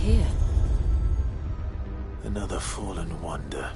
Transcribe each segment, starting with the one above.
here? Another fallen wonder.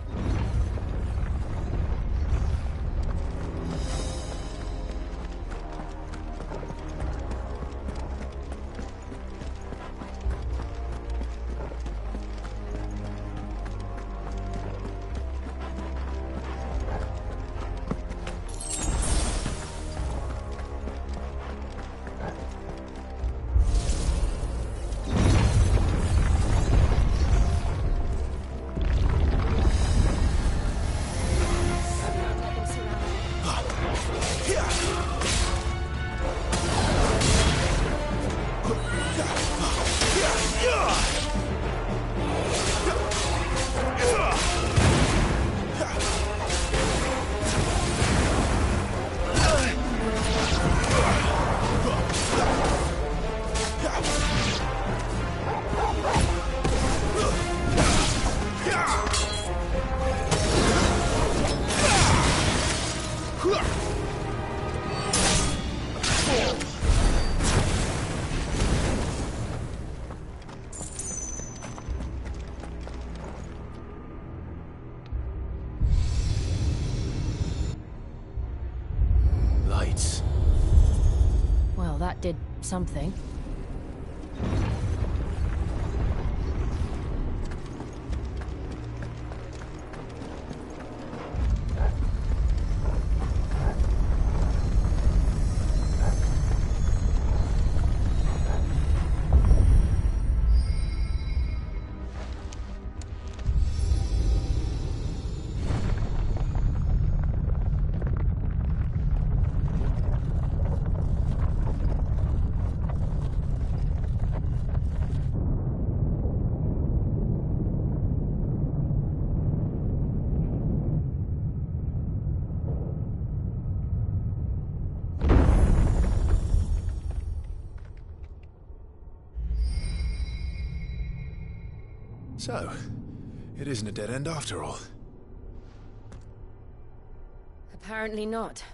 Lights. Well, that did something. So, it isn't a dead end after all. Apparently not.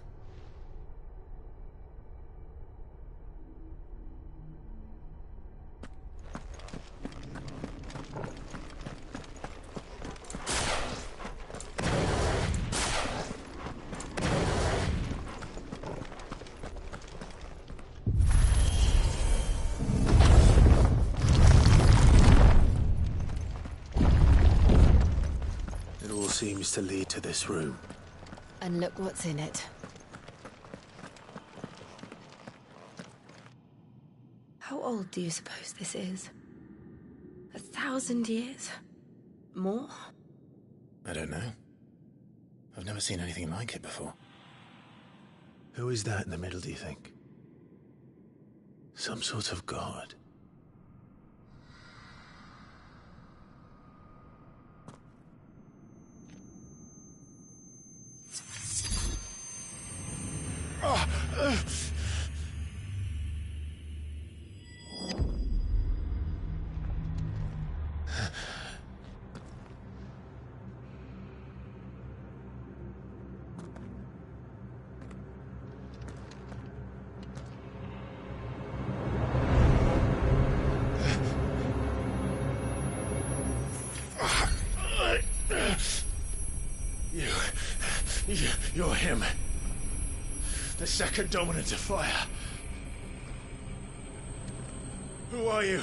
It all seems to lead to this room. And look what's in it. How old do you suppose this is? 1,000 years? More? I don't know. I've never seen anything like it before. Who is that in the middle, do you think? Some sort of god? You're him. The second dominant of fire. Who are you?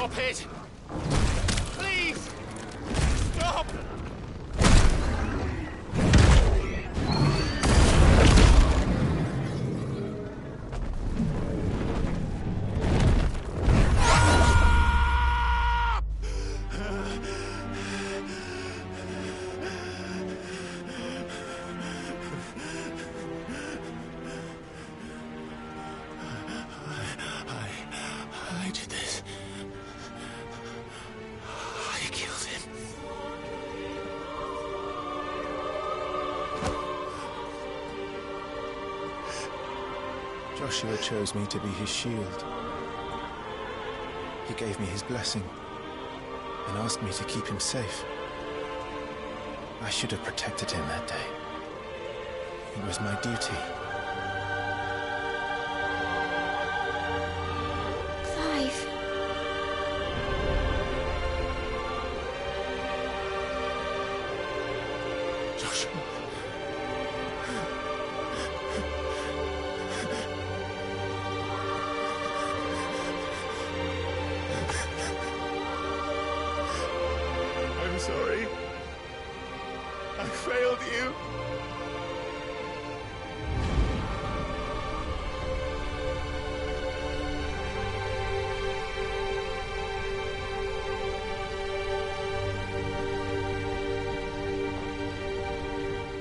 Stop it! Please! Stop! I did this. I killed him. Joshua chose me to be his shield. He gave me his blessing and asked me to keep him safe. I should have protected him that day. It was my duty. Clive. Joshua. I'm sorry. I failed you.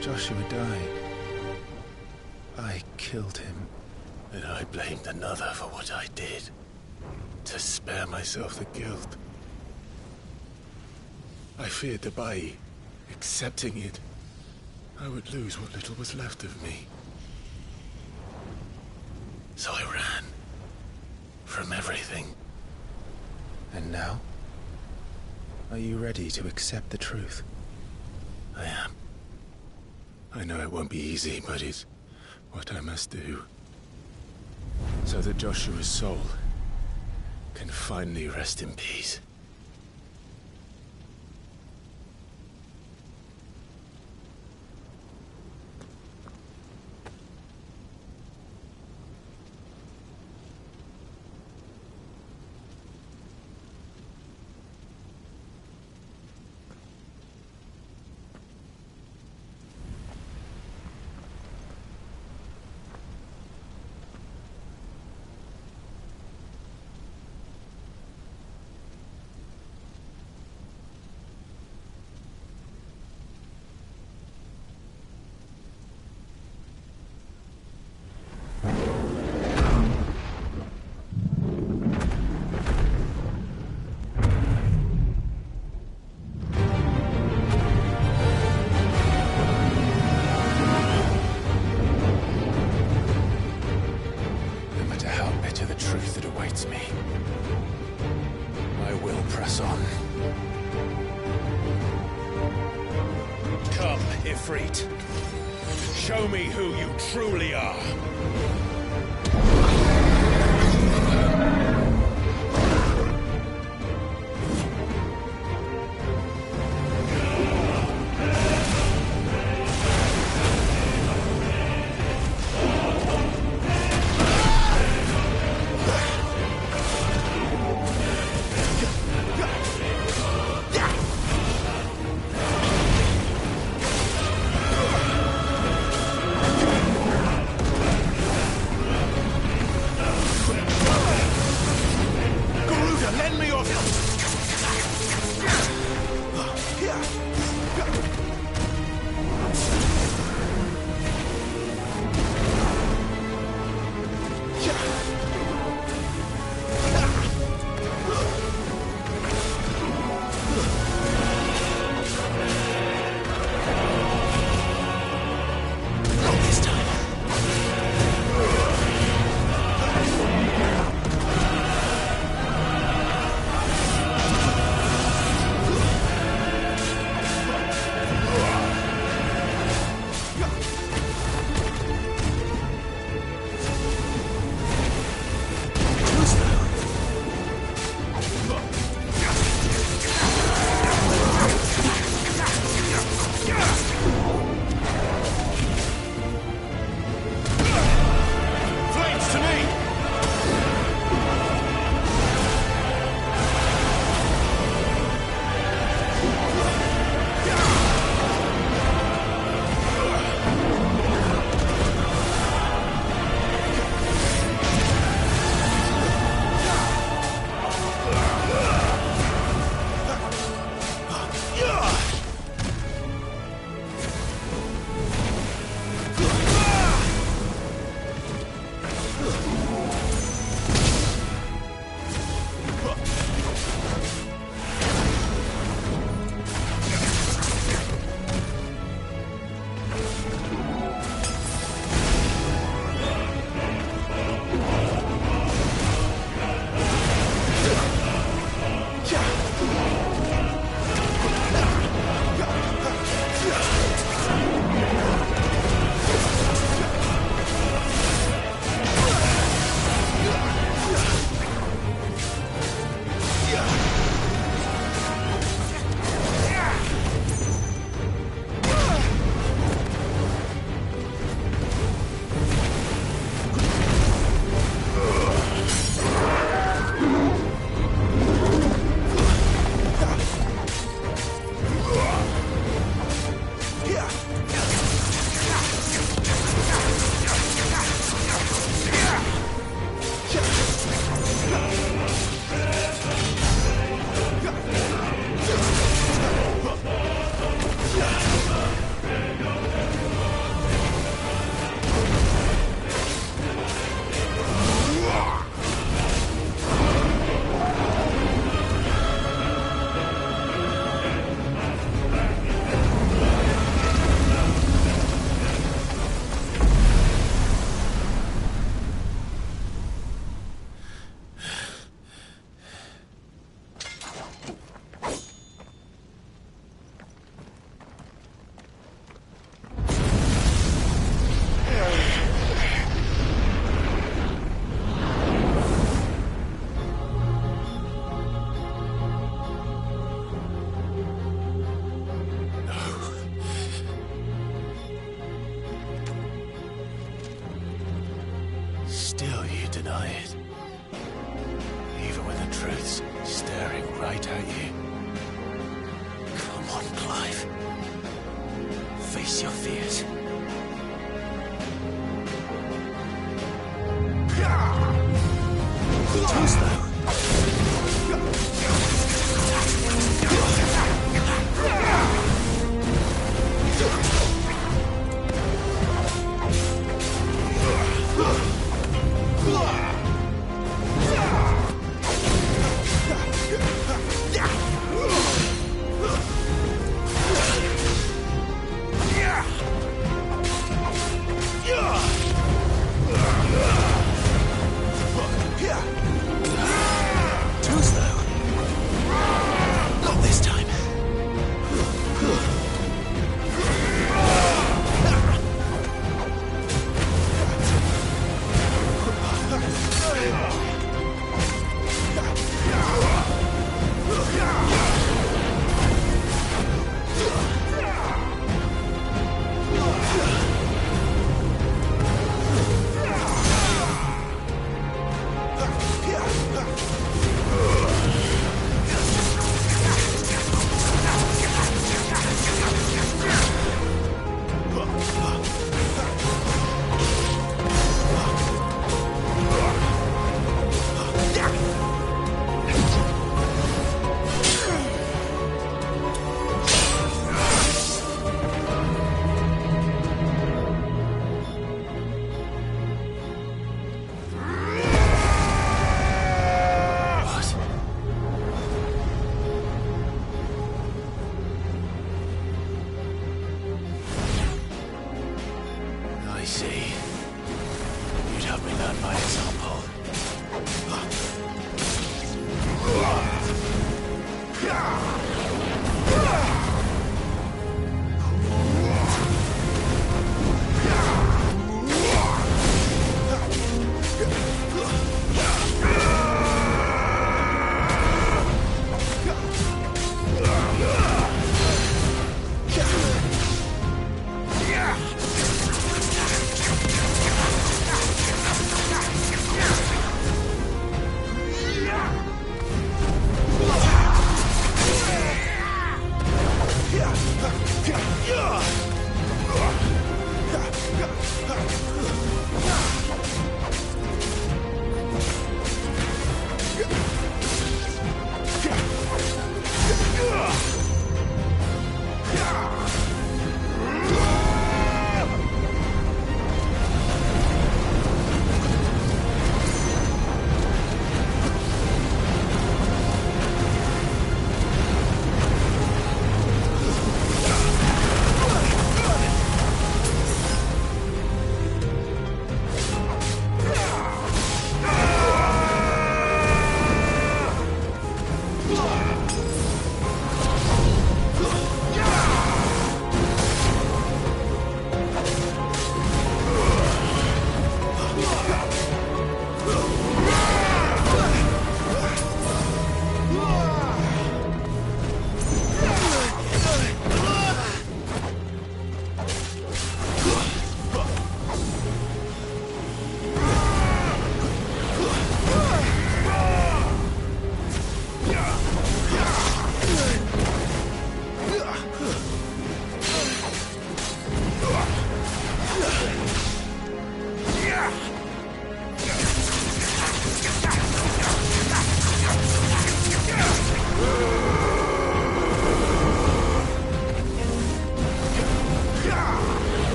Joshua died. I killed him. And I blamed another for what I did. To spare myself the guilt. I feared that by accepting it, I would lose what little was left of me. So I ran. From everything. And now? Are you ready to accept the truth? I am. I know it won't be easy, but it's what I must do. So that Joshua's soul can finally rest in peace. Me. I will press on. Come, Ifrit. Show me who you truly are. deny it. Even when the truth's staring right at you. Come on, Clive. Face your fears. Who's that?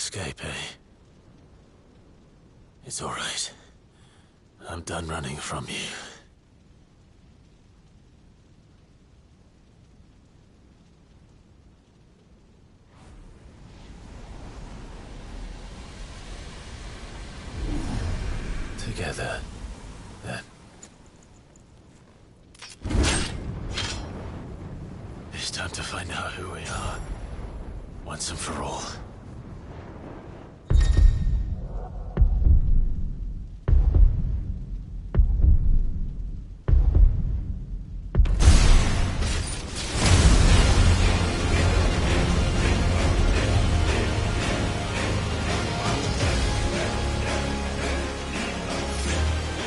escape, eh? It's all right. I'm done running from you. Together, then. It's time to find out who we are, once and for all.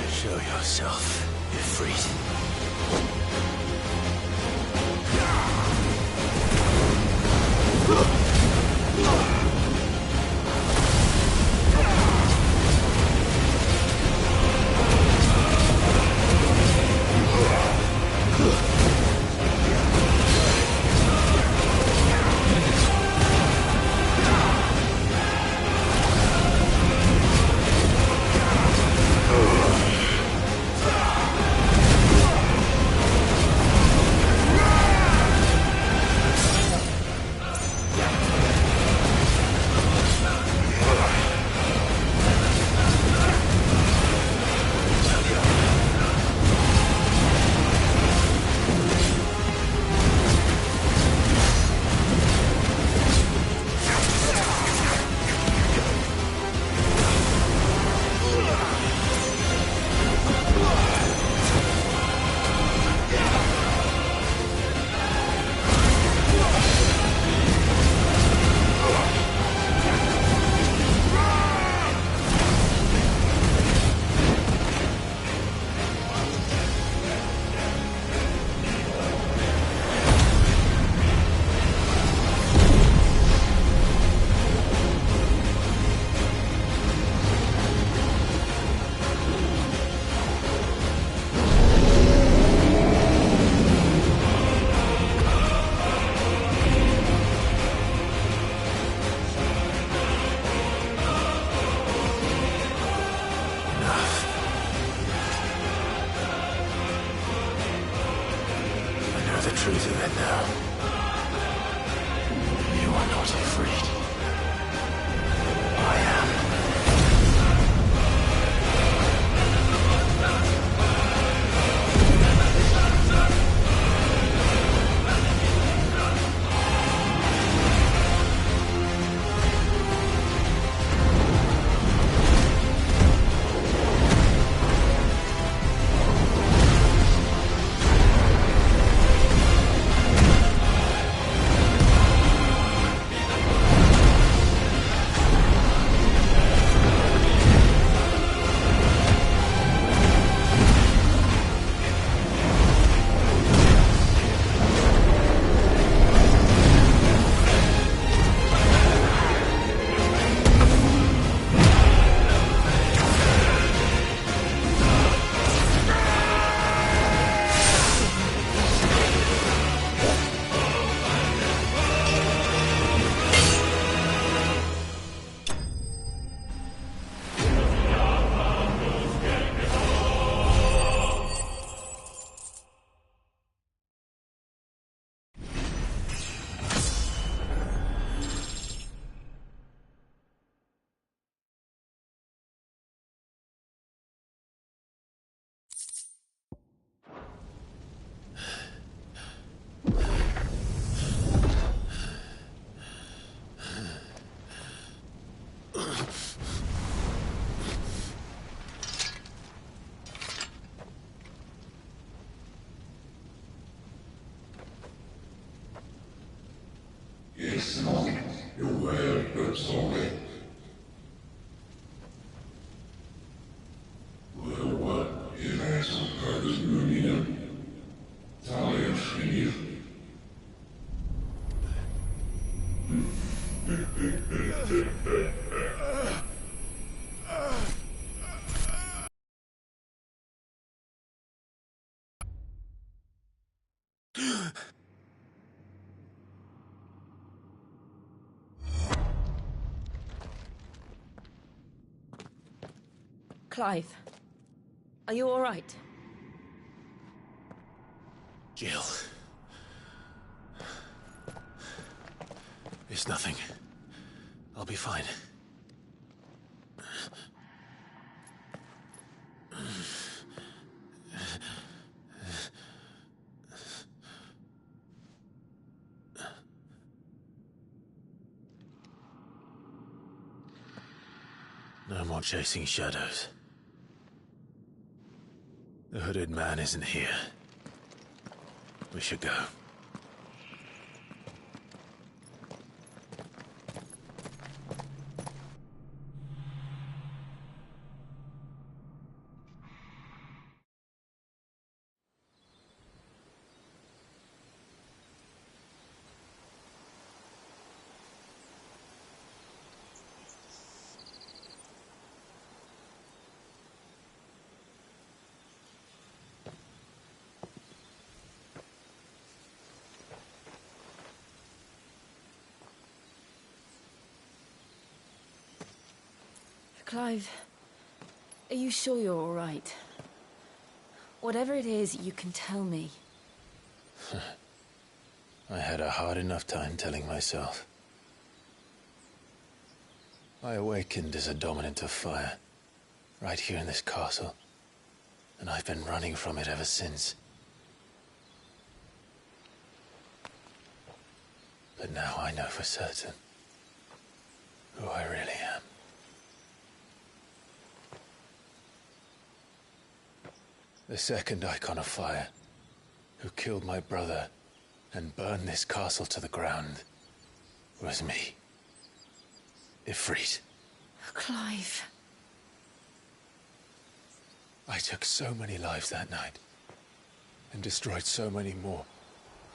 Show yourself, Ifrit. The truth of it now. You are not afraid. I am. Clive, are you all right? Jill. It's nothing. I'll be fine. No more chasing shadows. The hooded man isn't here. We should go. Clive, are you sure you're all right? Whatever it is, you can tell me. I had a hard enough time telling myself. I awakened as a dominant of fire, right here in this castle, and I've been running from it ever since. But now I know for certain who I really am. The second Icon of Fire, who killed my brother and burned this castle to the ground, was me. Ifrit. Clive. I took so many lives that night, and destroyed so many more,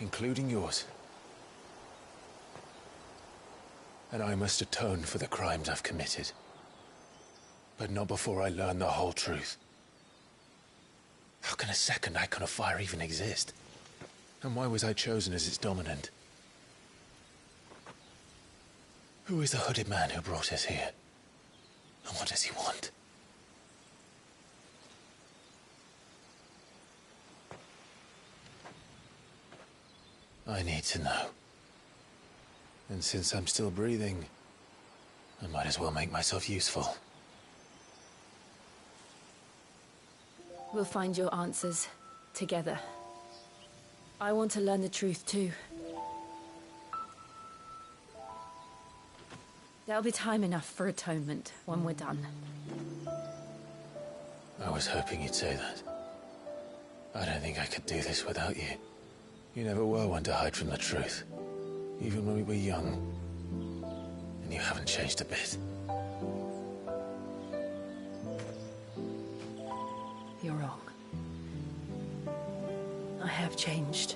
including yours. And I must atone for the crimes I've committed. But not before I learn the whole truth. How can a second Icon of Fire even exist? And why was I chosen as its dominant? Who is the hooded man who brought us here? And what does he want? I need to know. And since I'm still breathing, I might as well make myself useful. We'll find your answers together. I want to learn the truth too. There'll be time enough for atonement when we're done. I was hoping you'd say that. I don't think I could do this without you. You never were one to hide from the truth, even when we were young. And you haven't changed a bit. You're wrong. I have changed.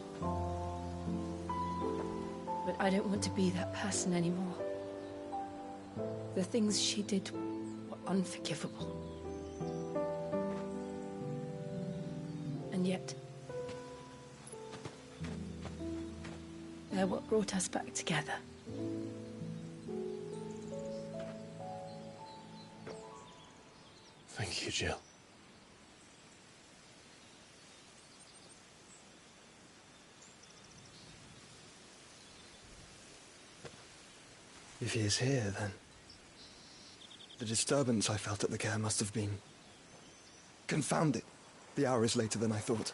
But I don't want to be that person anymore. The things she did were unforgivable. And yet, they're what brought us back together. Thank you, Jill. If he is here, then the disturbance I felt at the care must have been... Confound it. The hour is later than I thought.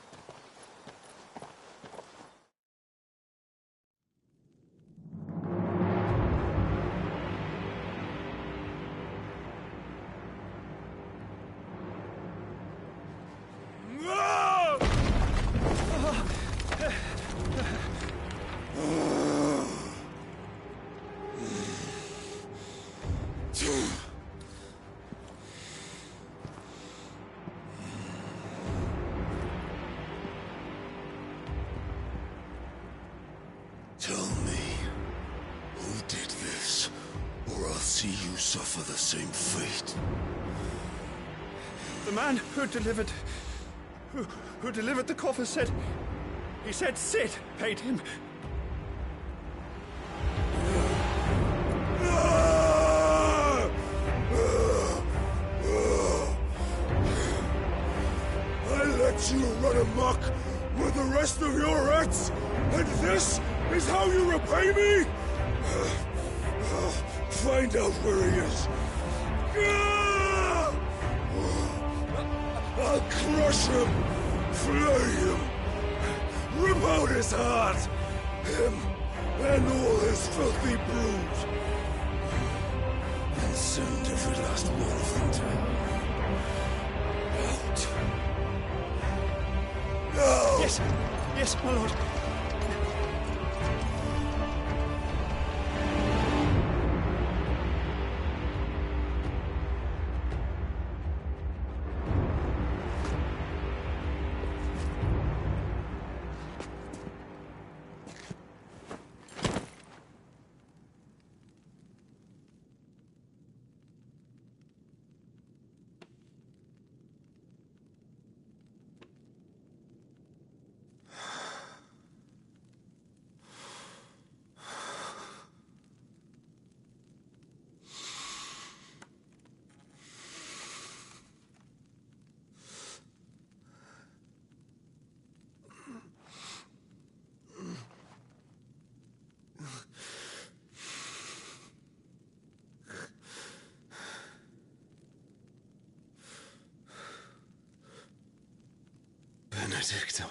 Tell me, who did this, or I'll see you suffer the same fate. The man who delivered... Who delivered the coffer said... He said Sid paid him. muck with the rest of your rats? And this is how you repay me? Find out where he is. I'll crush him, flay him, rip out his heart, him and all his filthy brood, and send every last one of them down. Out. Now! Yes, yes, my lord. Benedicta.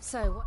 So, what?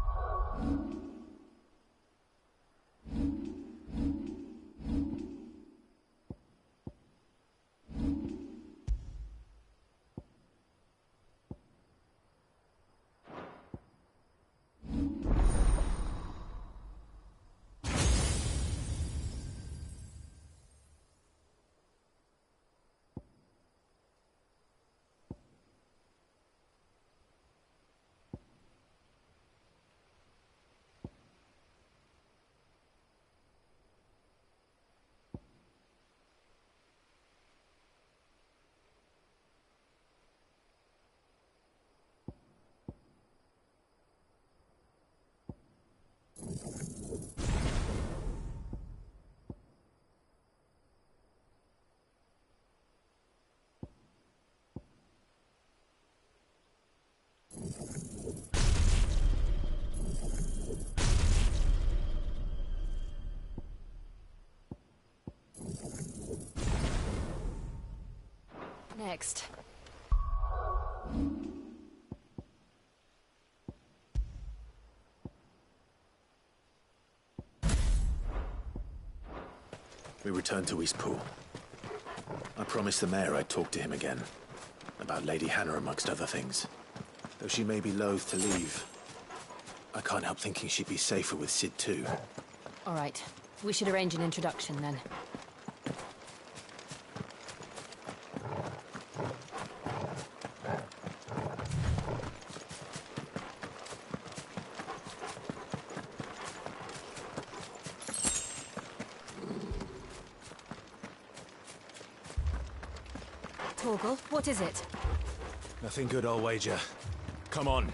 Next. We returned to Eastpool. I promised the mayor I'd talk to him again. About Lady Hannah, amongst other things. Though she may be loath to leave, I can't help thinking she'd be safer with Cid too. All right. We should arrange an introduction then. Torgal, what is it? Nothing good, I'll wager. Come on.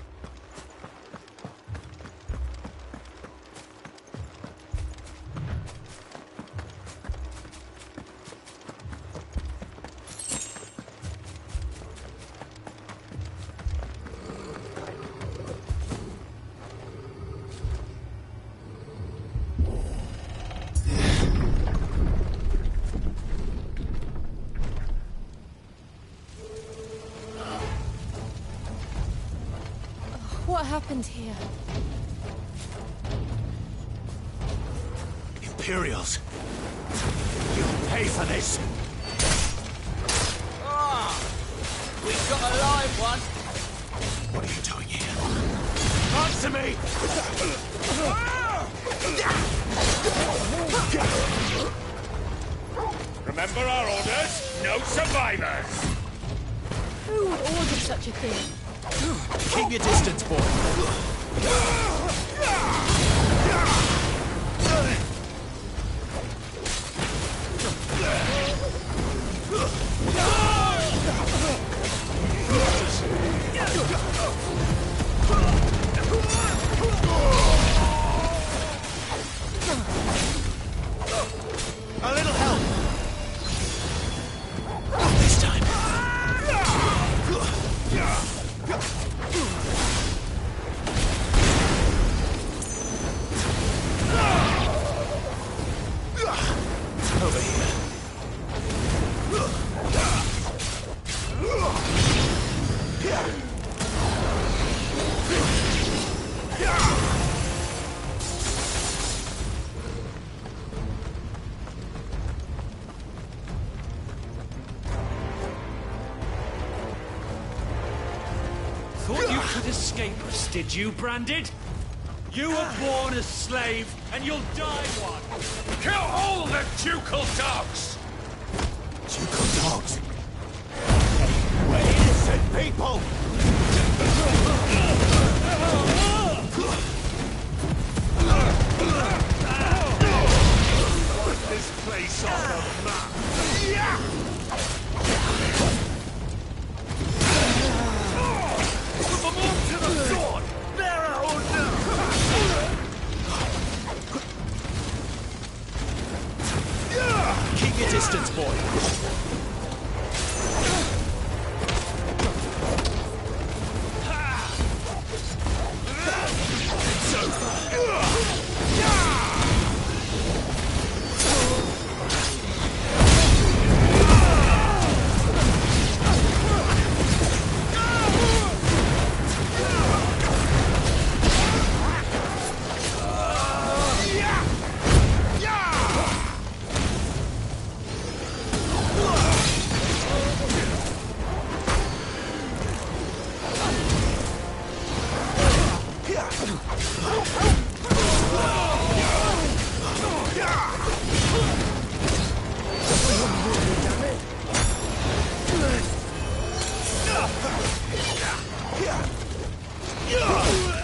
What happened here? Imperials! You'll pay for this! We've got a live one! What are you doing here? Answer me! Remember our orders? No survivors! Who would order such a thing? Keep your distance, boy. A little help. This time. Over here. Thought you could escape us, did you, Branded? You were born a slave, and you'll die one. Kill all the ducal dogs! Ducal dogs. We're innocent people! Put this place on the map! Put them all to the sword! Keep your distance, boy.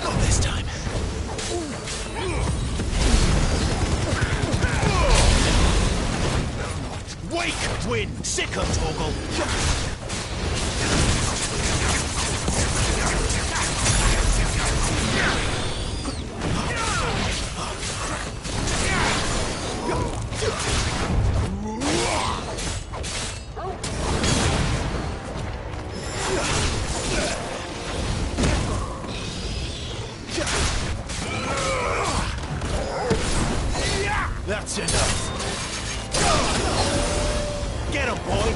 Not this time. Wake, wind, sicker, Torgal. That's enough. Get him, boy.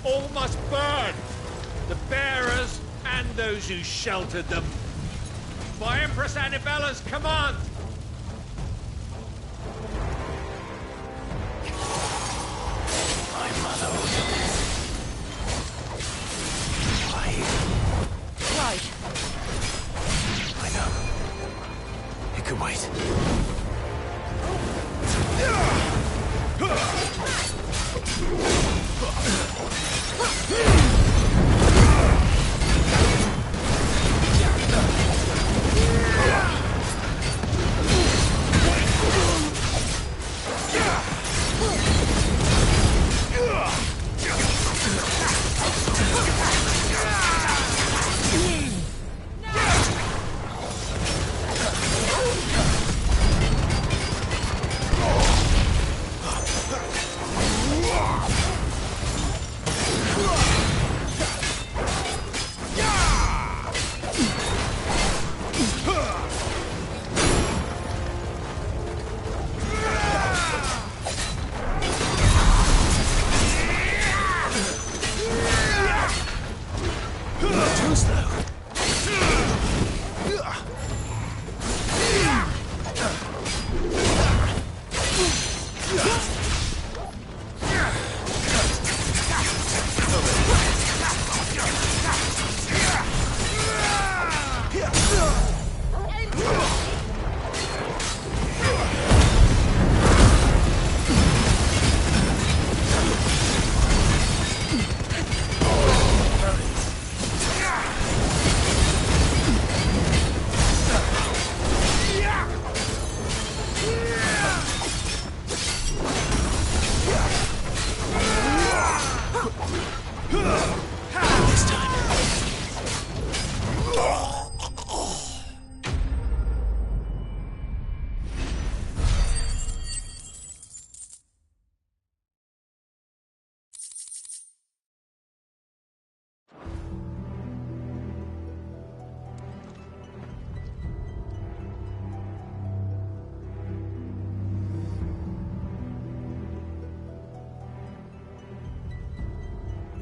All must burn! The bearers and those who sheltered them. By Empress Annibella's command! My mother ordered this. Why? Clive, I know. It can wait.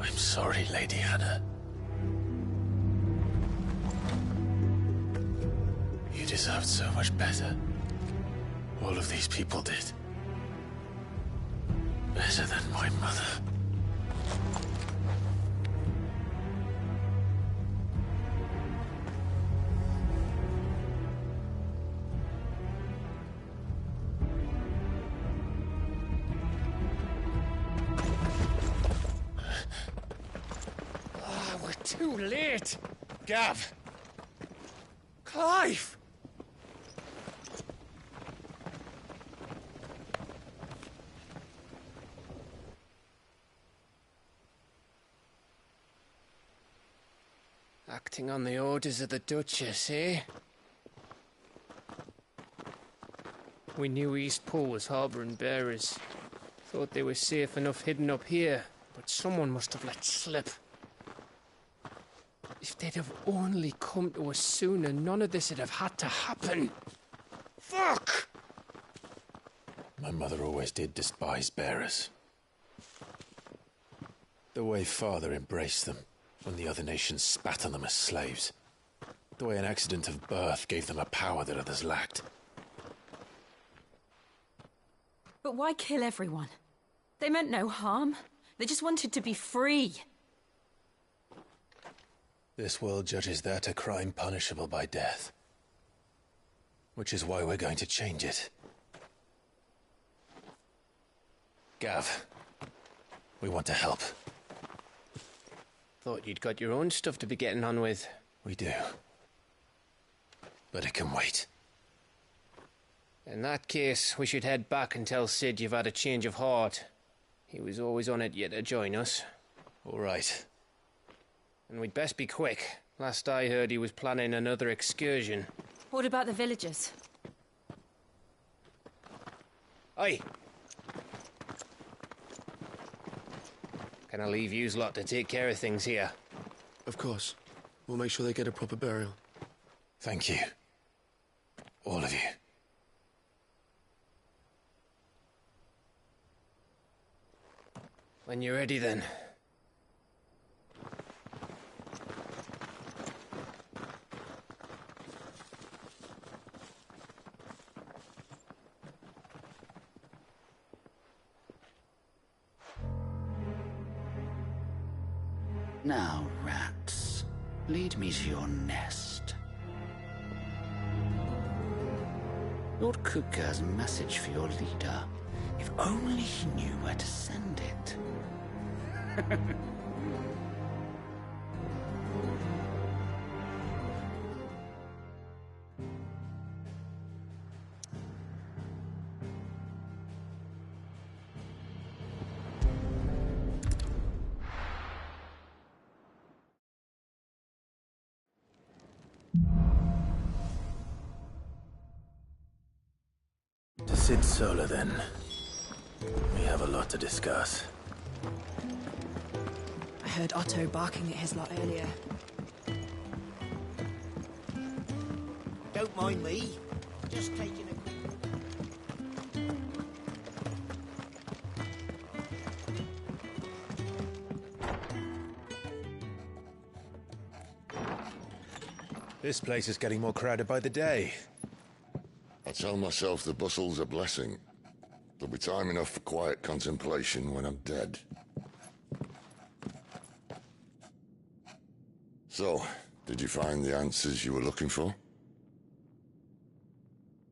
I'm sorry, Lady Hannah. You deserved so much better. All of these people did. Better than my mother. We're too late. Gav. Clive. Acting on the orders of the Duchess, eh? We knew Eastpool was harbouring bearers. Thought they were safe enough hidden up here, but someone must have let slip. If they'd have only come to us sooner, none of this would have had to happen. Fuck! My mother always did despise bearers. The way Father embraced them when the other nations spat on them as slaves. The way an accident of birth gave them a power that others lacked. But why kill everyone? They meant no harm. They just wanted to be free. This world judges that a crime punishable by death. Which is why we're going to change it. Gav, we want to help. Thought you'd got your own stuff to be getting on with. We do. But it can wait. In that case, we should head back and tell Sid you've had a change of heart. He was always on it yet to join us. All right. And we'd best be quick. Last I heard, he was planning another excursion. What about the villagers? Aye. Can I leave yous lot to take care of things here? Of course. We'll make sure they get a proper burial. Thank you. All of you. When you're ready, then. Now, rats, lead me to your nest. Lord Kupka has a message for your leader. If only he knew where to send it. To Sid Solar, then. We have a lot to discuss. I heard Otto barking at his lot earlier. Don't mind me. Just taking a quick... This place is getting more crowded by the day. I tell myself the bustle's a blessing. There'll be time enough for quiet contemplation when I'm dead. So, did you find the answers you were looking for?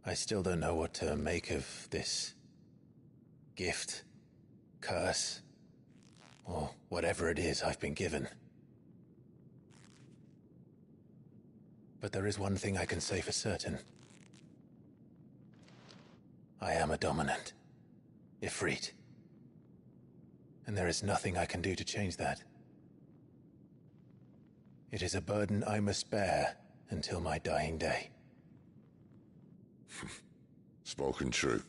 I still don't know what to make of this gift, curse, or whatever it is I've been given. But there is one thing I can say for certain. I am a dominant, Ifrit. And there is nothing I can do to change that. It is a burden I must bear until my dying day. Spoken true.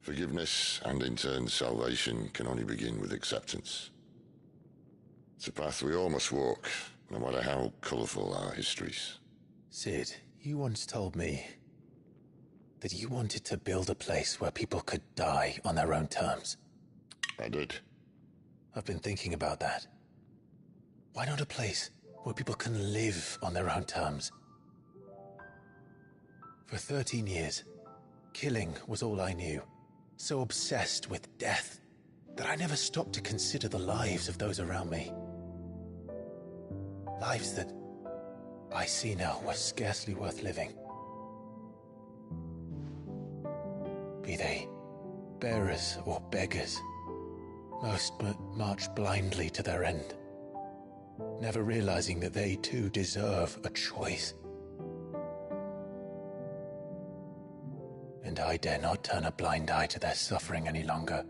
Forgiveness and in turn salvation can only begin with acceptance. It's a path we all must walk, no matter how colourful our histories. Sid, you once told me that you wanted to build a place where people could die on their own terms. I did. I've been thinking about that. Why not a place where people can live on their own terms? For 13 years, killing was all I knew. So obsessed with death that I never stopped to consider the lives of those around me. Lives that I see now were scarcely worth living. Be they bearers or beggars, most march blindly to their end, never realizing that they too deserve a choice. And I dare not turn a blind eye to their suffering any longer.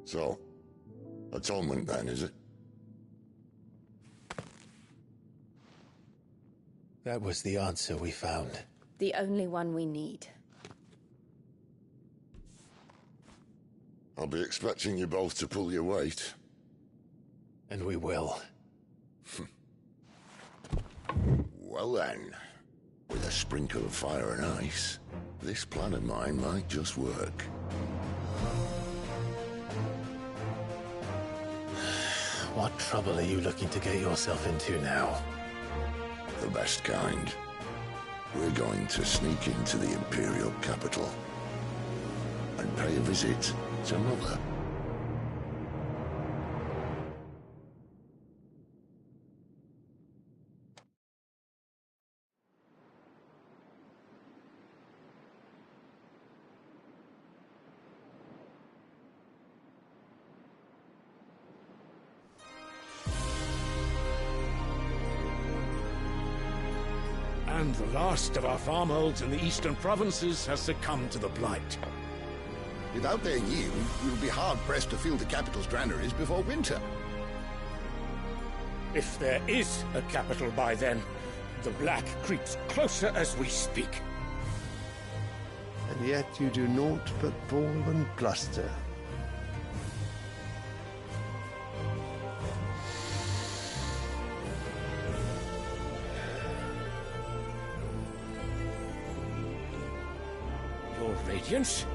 So, atonement then, is it? That was the answer we found. The only one we need. I'll be expecting you both to pull your weight. And we will. Well then, with a sprinkle of fire and ice, this plan of mine might just work. What trouble are you looking to get yourself into now? The best kind. We're going to sneak into the Imperial capital and pay a visit to Mother. And the last of our farmholds in the eastern provinces has succumbed to the blight. Without their yield, we'll be hard-pressed to fill the capital's granaries before winter. If there is a capital by then, the Black creeps closer as we speak. And yet you do naught but bawl and bluster. Your Radiance?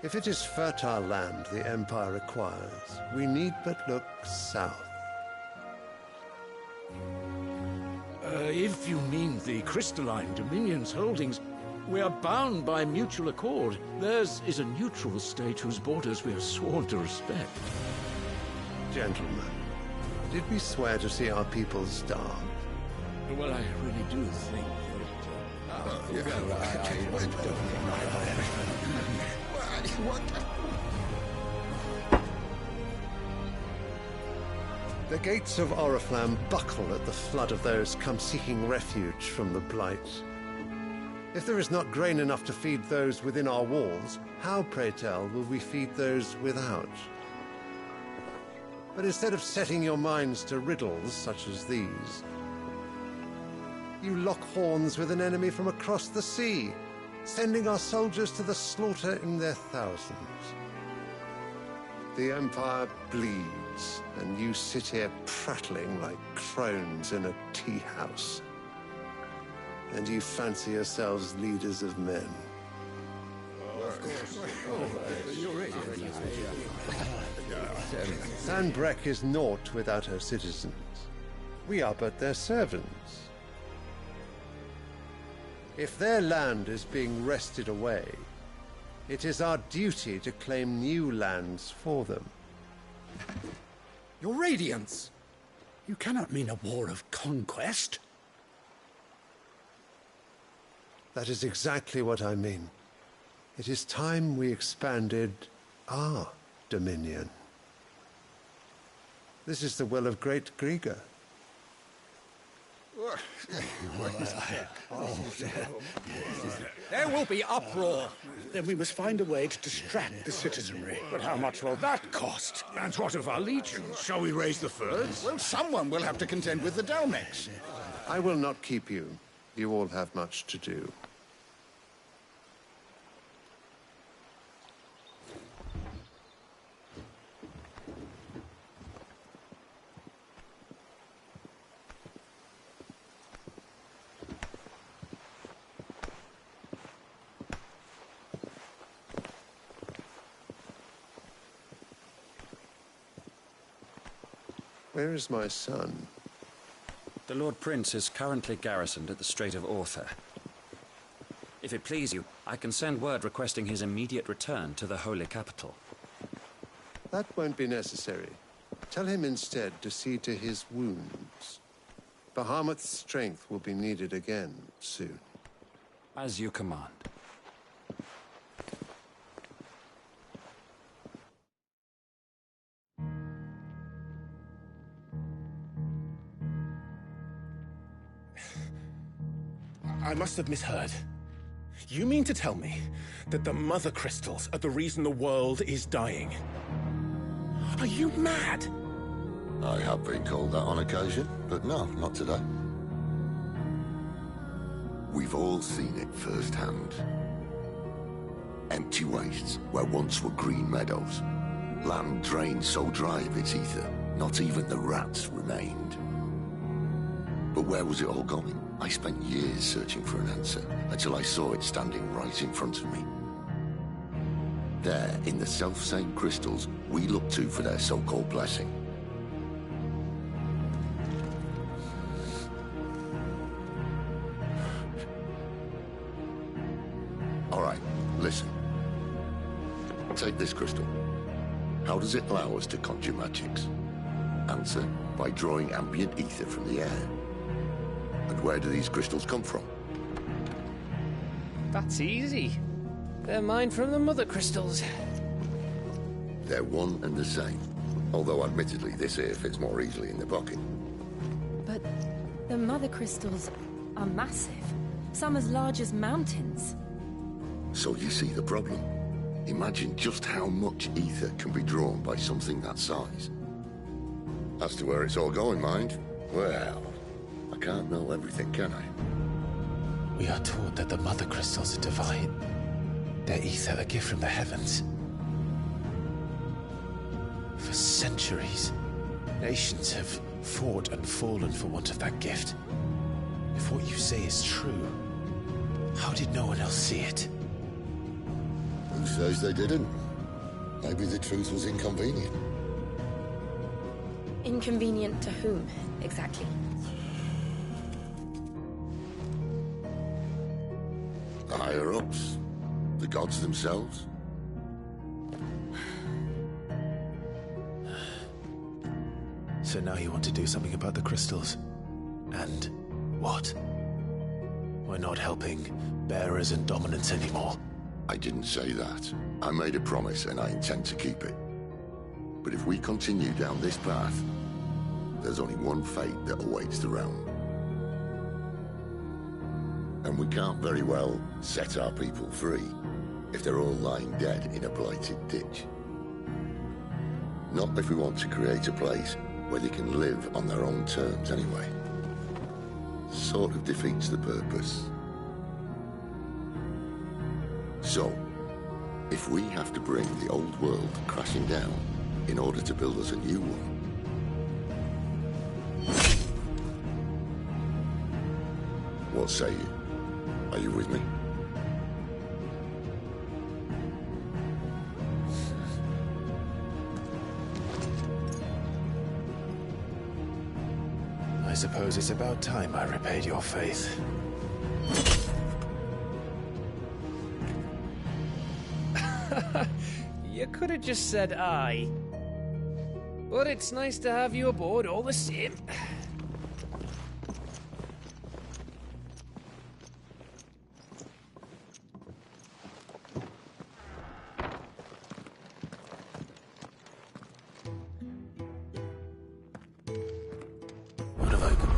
If it is fertile land the Empire requires, we need but look south. If you mean the Crystalline Dominion's holdings, we are bound by mutual accord. Theirs is a neutral state whose borders we are sworn to respect. Gentlemen, did we swear to see our people starve? Well, I really do think The gates of Oriflamme buckle at the flood of those come seeking refuge from the Blight. If there is not grain enough to feed those within our walls, how, pray tell, will we feed those without? But instead of setting your minds to riddles such as these, you lock horns with an enemy from across the sea, sending our soldiers to the slaughter in their thousands. The Empire bleeds, and you sit here prattling like crones in a tea house. And you fancy yourselves leaders of men. Sanbreque is naught without her citizens. We are but their servants. If their land is being wrested away, it is our duty to claim new lands for them. Your Radiance! You cannot mean a war of conquest. That is exactly what I mean. It is time we expanded our dominion. This is the will of great Griga. There will be uproar. Then we must find a way to distract the citizenry. But how much will that cost? And what of our legions? Shall we raise the furs? Well, someone will have to contend with the Dalmex. I will not keep you. You all have much to do. Where is my son? The Lord Prince is currently garrisoned at the Strait of Arthur. If it please you, I can send word requesting his immediate return to the Holy Capital. That won't be necessary. Tell him instead to see to his wounds. Bahamut's strength will be needed again soon. As you command. I must have misheard. You mean to tell me that the Mother Crystals are the reason the world is dying? Are you mad? I have been called that on occasion, but no, not today. We've all seen it firsthand. Empty wastes where once were green meadows. Land drained so dry of its ether, not even the rats remained. But where was it all going? I spent years searching for an answer, until I saw it standing right in front of me. There, in the self-same crystals we look to for their so-called blessing. All right, listen. Take this crystal. How does it allow us to conjure magics? Answer, by drawing ambient ether from the air. And where do these crystals come from? That's easy. They're mine from the Mother Crystals. They're one and the same. Although admittedly this here fits more easily in the pocket. But the Mother Crystals are massive. Some as large as mountains. So you see the problem. Imagine just how much ether can be drawn by something that size. As to where it's all going, mind, well, I can't know everything, can I? We are taught that the Mother Crystals are divine. Their ether a gift from the heavens. For centuries, nations have fought and fallen for want of that gift. If what you say is true, how did no one else see it? Who says they didn't? Maybe the truth was inconvenient. Inconvenient to whom, exactly? The higher-ups? The gods themselves? So now you want to do something about the crystals? And what? We're not helping bearers and dominants anymore. I didn't say that. I made a promise and I intend to keep it. But if we continue down this path, there's only one fate that awaits the realm. And we can't very well set our people free if they're all lying dead in a blighted ditch. Not if we want to create a place where they can live on their own terms anyway. Sort of defeats the purpose. So, if we have to bring the old world crashing down in order to build us a new one, what say you? Are you with me? I suppose it's about time I repaid your faith. You could have just said aye. But it's nice to have you aboard all the same. What have I got?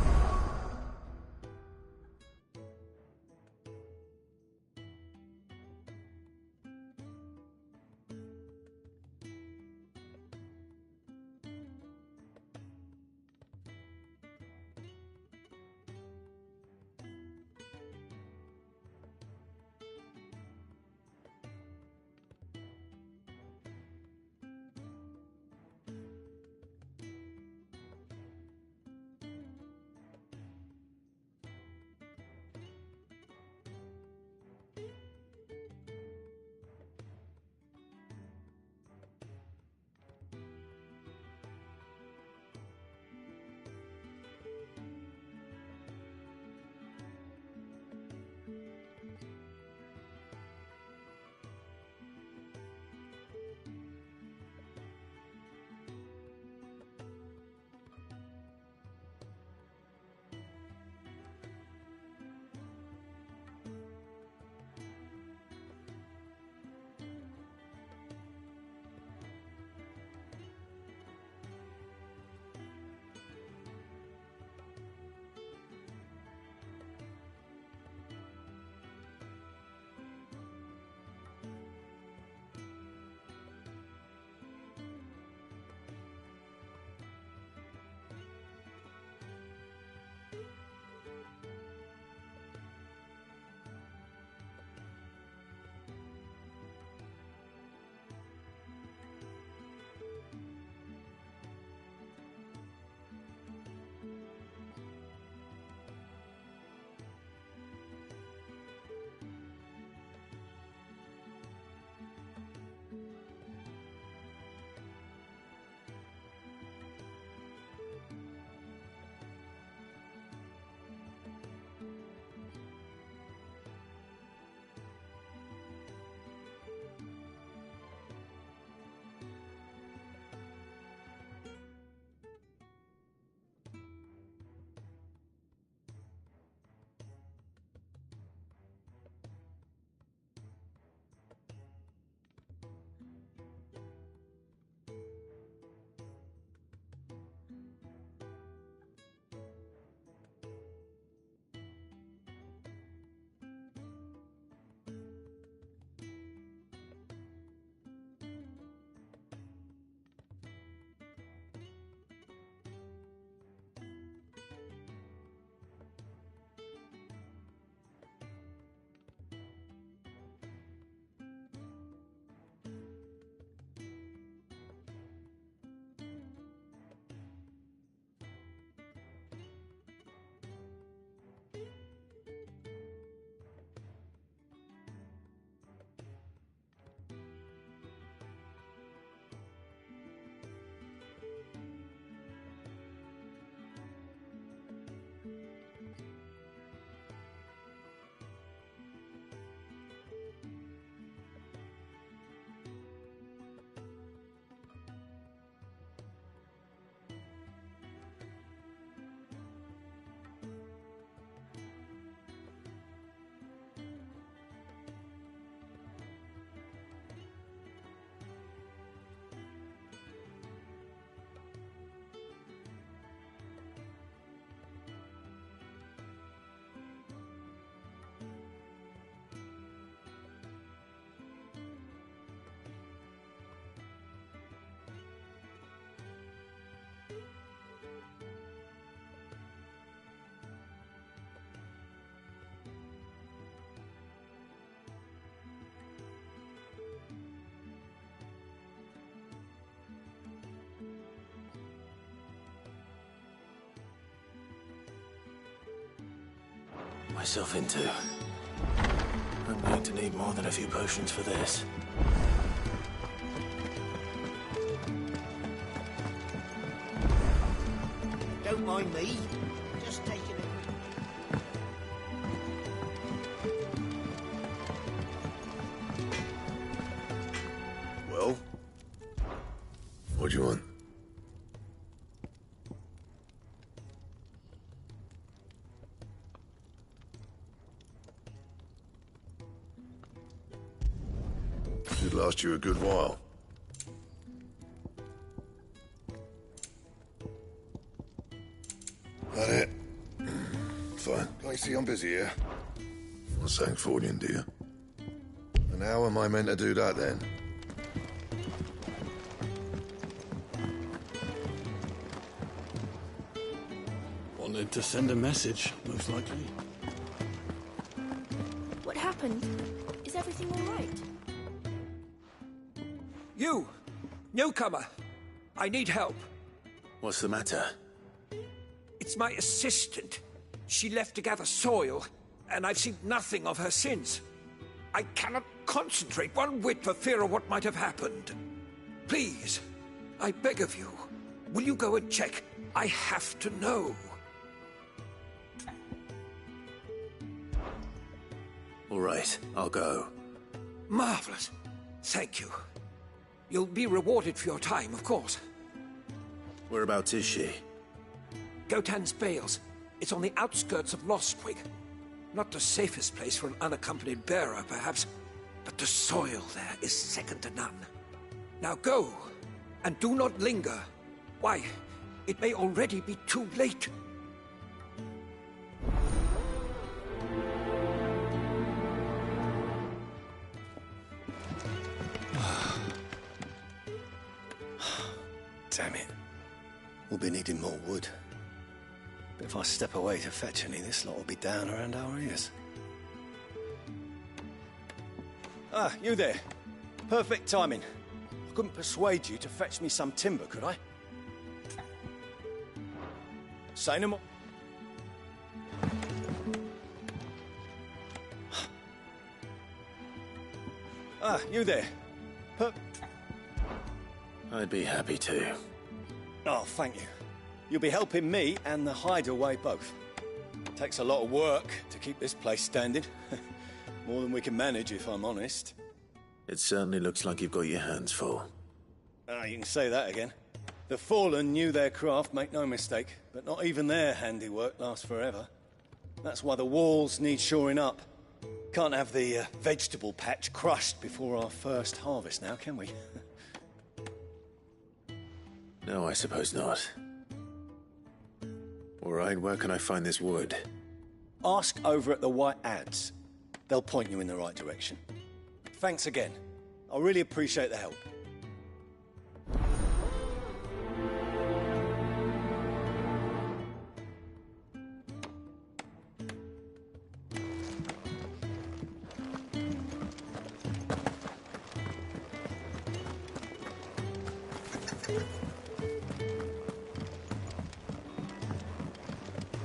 myself into? I'm going to need more than a few potions for this. Don't mind me. Just taking a Well? What do you want? Should last you a good while. That it? Fine. Can I see I'm busy here? Not saying Fordian, do you? And how am I meant to do that then? Wanted to send a message, most likely. What happened? Is everything all right? You! Newcomer! I need help. What's the matter? It's my assistant. She left to gather soil, and I've seen nothing of her since. I cannot concentrate one whit for fear of what might have happened. Please, I beg of you, will you go and check? I have to know. All right, I'll go. Marvelous. Thank you. You'll be rewarded for your time, of course. Whereabouts is she? Gotan's Bales. It's on the outskirts of Lostwig. Not the safest place for an unaccompanied bearer, perhaps, but the soil there is second to none. Now go, and do not linger. Why, it may already be too late. Damn it. We'll be needing more wood. But if I step away to fetch any, this lot will be down around our ears. Ah, you there. Perfect timing. I couldn't persuade you to fetch me some timber, could I? Say no more. Ah, you there. I'd be happy to. Oh, thank you. You'll be helping me and the hideaway both. Takes a lot of work to keep this place standing. More than we can manage, if I'm honest. It certainly looks like you've got your hands full. Ah, you can say that again. The Fallen knew their craft, make no mistake, but not even their handiwork lasts forever. That's why the walls need shoring up. Can't have the vegetable patch crushed before our first harvest now, can we? No, I suppose not. All right, where can I find this wood? Ask over at the White Ads. They'll point you in the right direction. Thanks again. I really appreciate the help.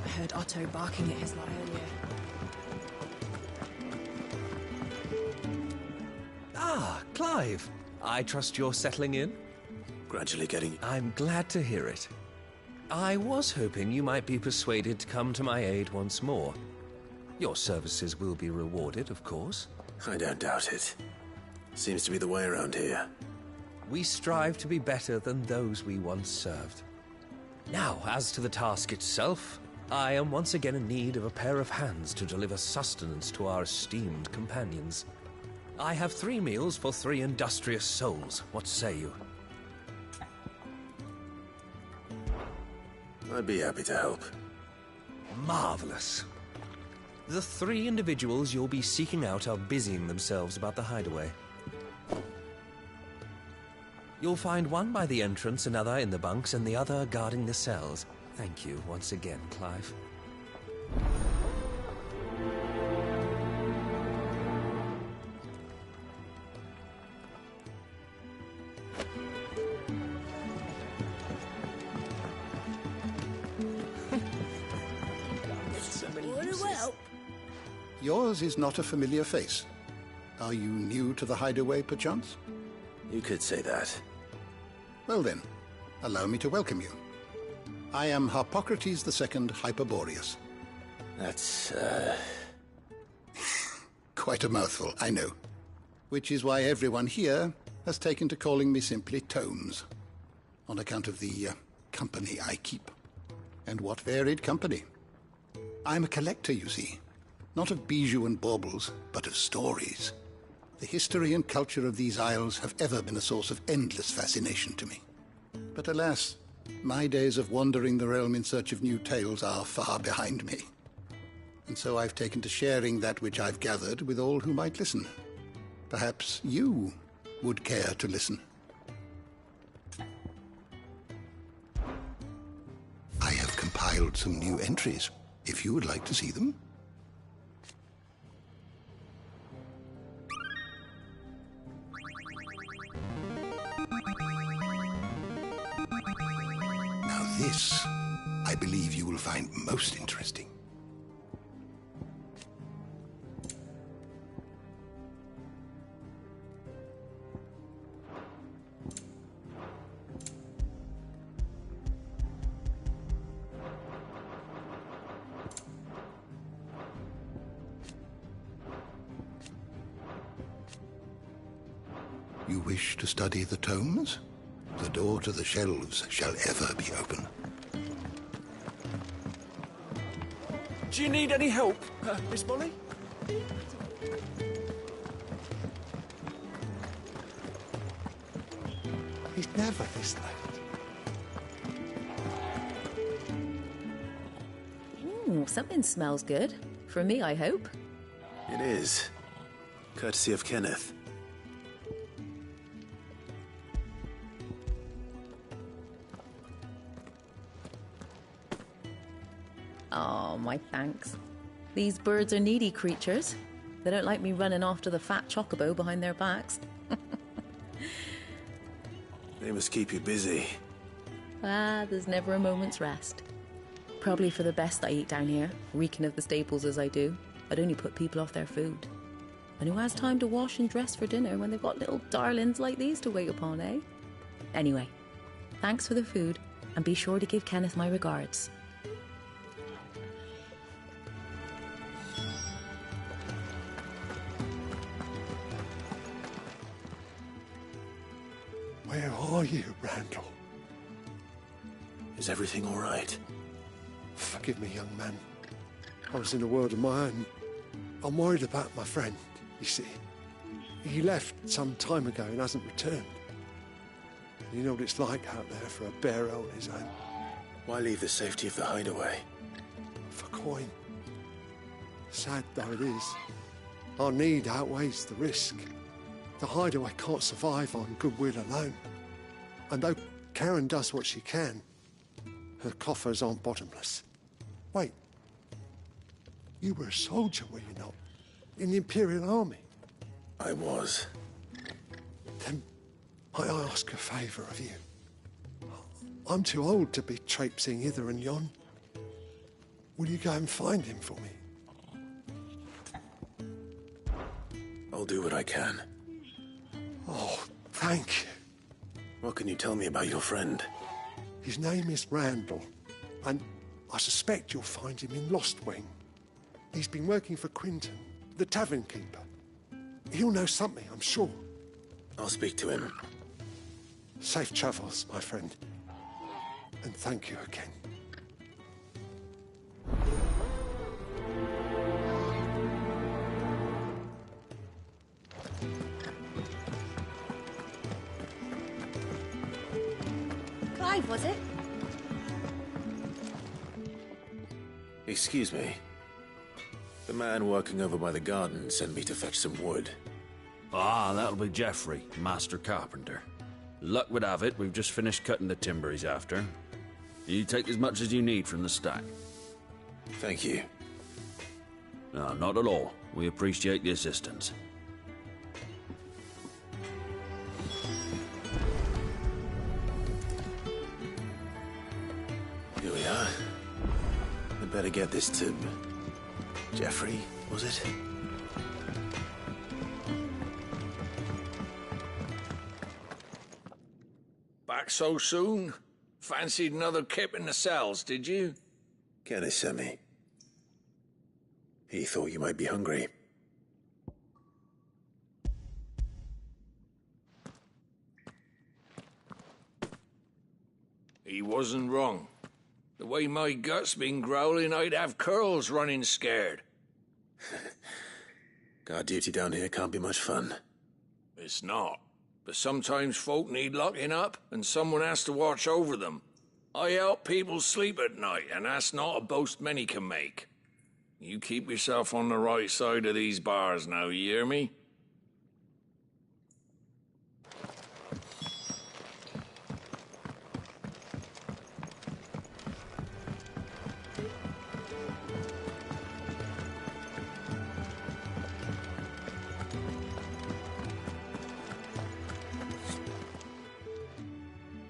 I heard Otto barking at his lot earlier. Ah, Clive. I trust you're settling in? Gradually getting... I'm glad to hear it. I was hoping you might be persuaded to come to my aid once more. Your services will be rewarded, of course. I don't doubt it. Seems to be the way around here. We strive to be better than those we once served. Now, as to the task itself, I am once again in need of a pair of hands to deliver sustenance to our esteemed companions. I have 3 meals for 3 industrious souls. What say you? I'd be happy to help. Marvelous. The 3 individuals you'll be seeking out are busying themselves about the hideaway. You'll find one by the entrance, another in the bunks, and the other guarding the cells. Thank you once again, Clive. Want to help? Yours is not a familiar face. Are you new to the hideaway, perchance? You could say that. Well then, allow me to welcome you. I am Harpocrates II Hyperboreus. That's, Quite a mouthful, I know. Which is why everyone here has taken to calling me simply Tomes, on account of the company I keep. And what varied company. I'm a collector, you see. Not of bijou and baubles, but of stories. The history and culture of these isles have ever been a source of endless fascination to me. But alas, my days of wandering the realm in search of new tales are far behind me. And so I've taken to sharing that which I've gathered with all who might listen. Perhaps you would care to listen. I have compiled some new entries, if you would like to see them. Now this, I believe you will find most interesting. You wish to study the tomes? The door to the shelves shall ever be open. Do you need any help, Miss Molly? He's never this late. Ooh, something smells good. For me, I hope. It is. Courtesy of Kenneth. Oh, my thanks. These birds are needy creatures. They don't like me running after the fat chocobo behind their backs. They must keep you busy. Ah, there's never a moment's rest. Probably for the best I eat down here, reeking of the staples as I do. I'd only put people off their food. And who has time to wash and dress for dinner when they've got little darlings like these to wait upon, eh? Anyway, thanks for the food, and be sure to give Kenneth my regards. Where are you, Randall? Is everything all right? Forgive me, young man. I was in a world of my own. I'm worried about my friend, you see. He left some time ago and hasn't returned. You know what it's like out there for a bearer on his own. Why leave the safety of the hideaway? For coin. Sad though it is, our need outweighs the risk. The hideaway can't survive on goodwill alone. And though Karen does what she can, her coffers aren't bottomless. Wait. You were a soldier, were you not? In the Imperial Army? I was. Then might I ask a favour of you? I'm too old to be traipsing hither and yon. Will you go and find him for me? I'll do what I can. Oh, thank you. What can you tell me about your friend? His name is Randall, and I suspect you'll find him in Lostwing. He's been working for Quinton, the tavern keeper. He'll know something, I'm sure. I'll speak to him. Safe travels, my friend. And thank you again. Clive, was it? Excuse me. The man working over by the garden sent me to fetch some wood. Ah, that'll be Geoffrey, master carpenter. Luck would have it, we've just finished cutting the timber he's after. You take as much as you need from the stack. Thank you. No, not at all. We appreciate the assistance. Here we are. I'd better get this to Geoffrey, was it? Back so soon? Fancied another kip in the cells, did you? Kenneth sent me. He thought you might be hungry. He wasn't wrong. The way my gut's been growling, I'd have curls running scared. Guard duty down here can't be much fun. It's not. But sometimes folk need locking up, and someone has to watch over them. I help people sleep at night, and that's not a boast many can make. You keep yourself on the right side of these bars now, you hear me?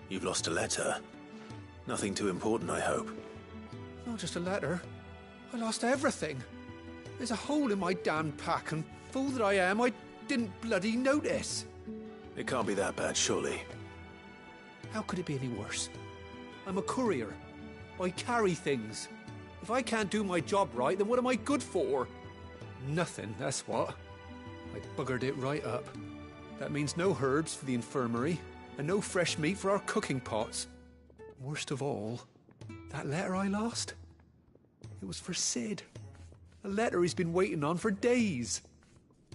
You've lost a letter. Nothing too important, I hope. Not just a letter. I lost everything. There's a hole in my damn pack, and fool that I am, I didn't bloody notice. It can't be that bad, surely. How could it be any worse? I'm a courier. I carry things. If I can't do my job right, then what am I good for? Nothing, that's what. I buggered it right up. That means no herbs for the infirmary, and no fresh meat for our cooking pots. Worst of all, that letter I lost? It was for Sid. A letter he's been waiting on for days.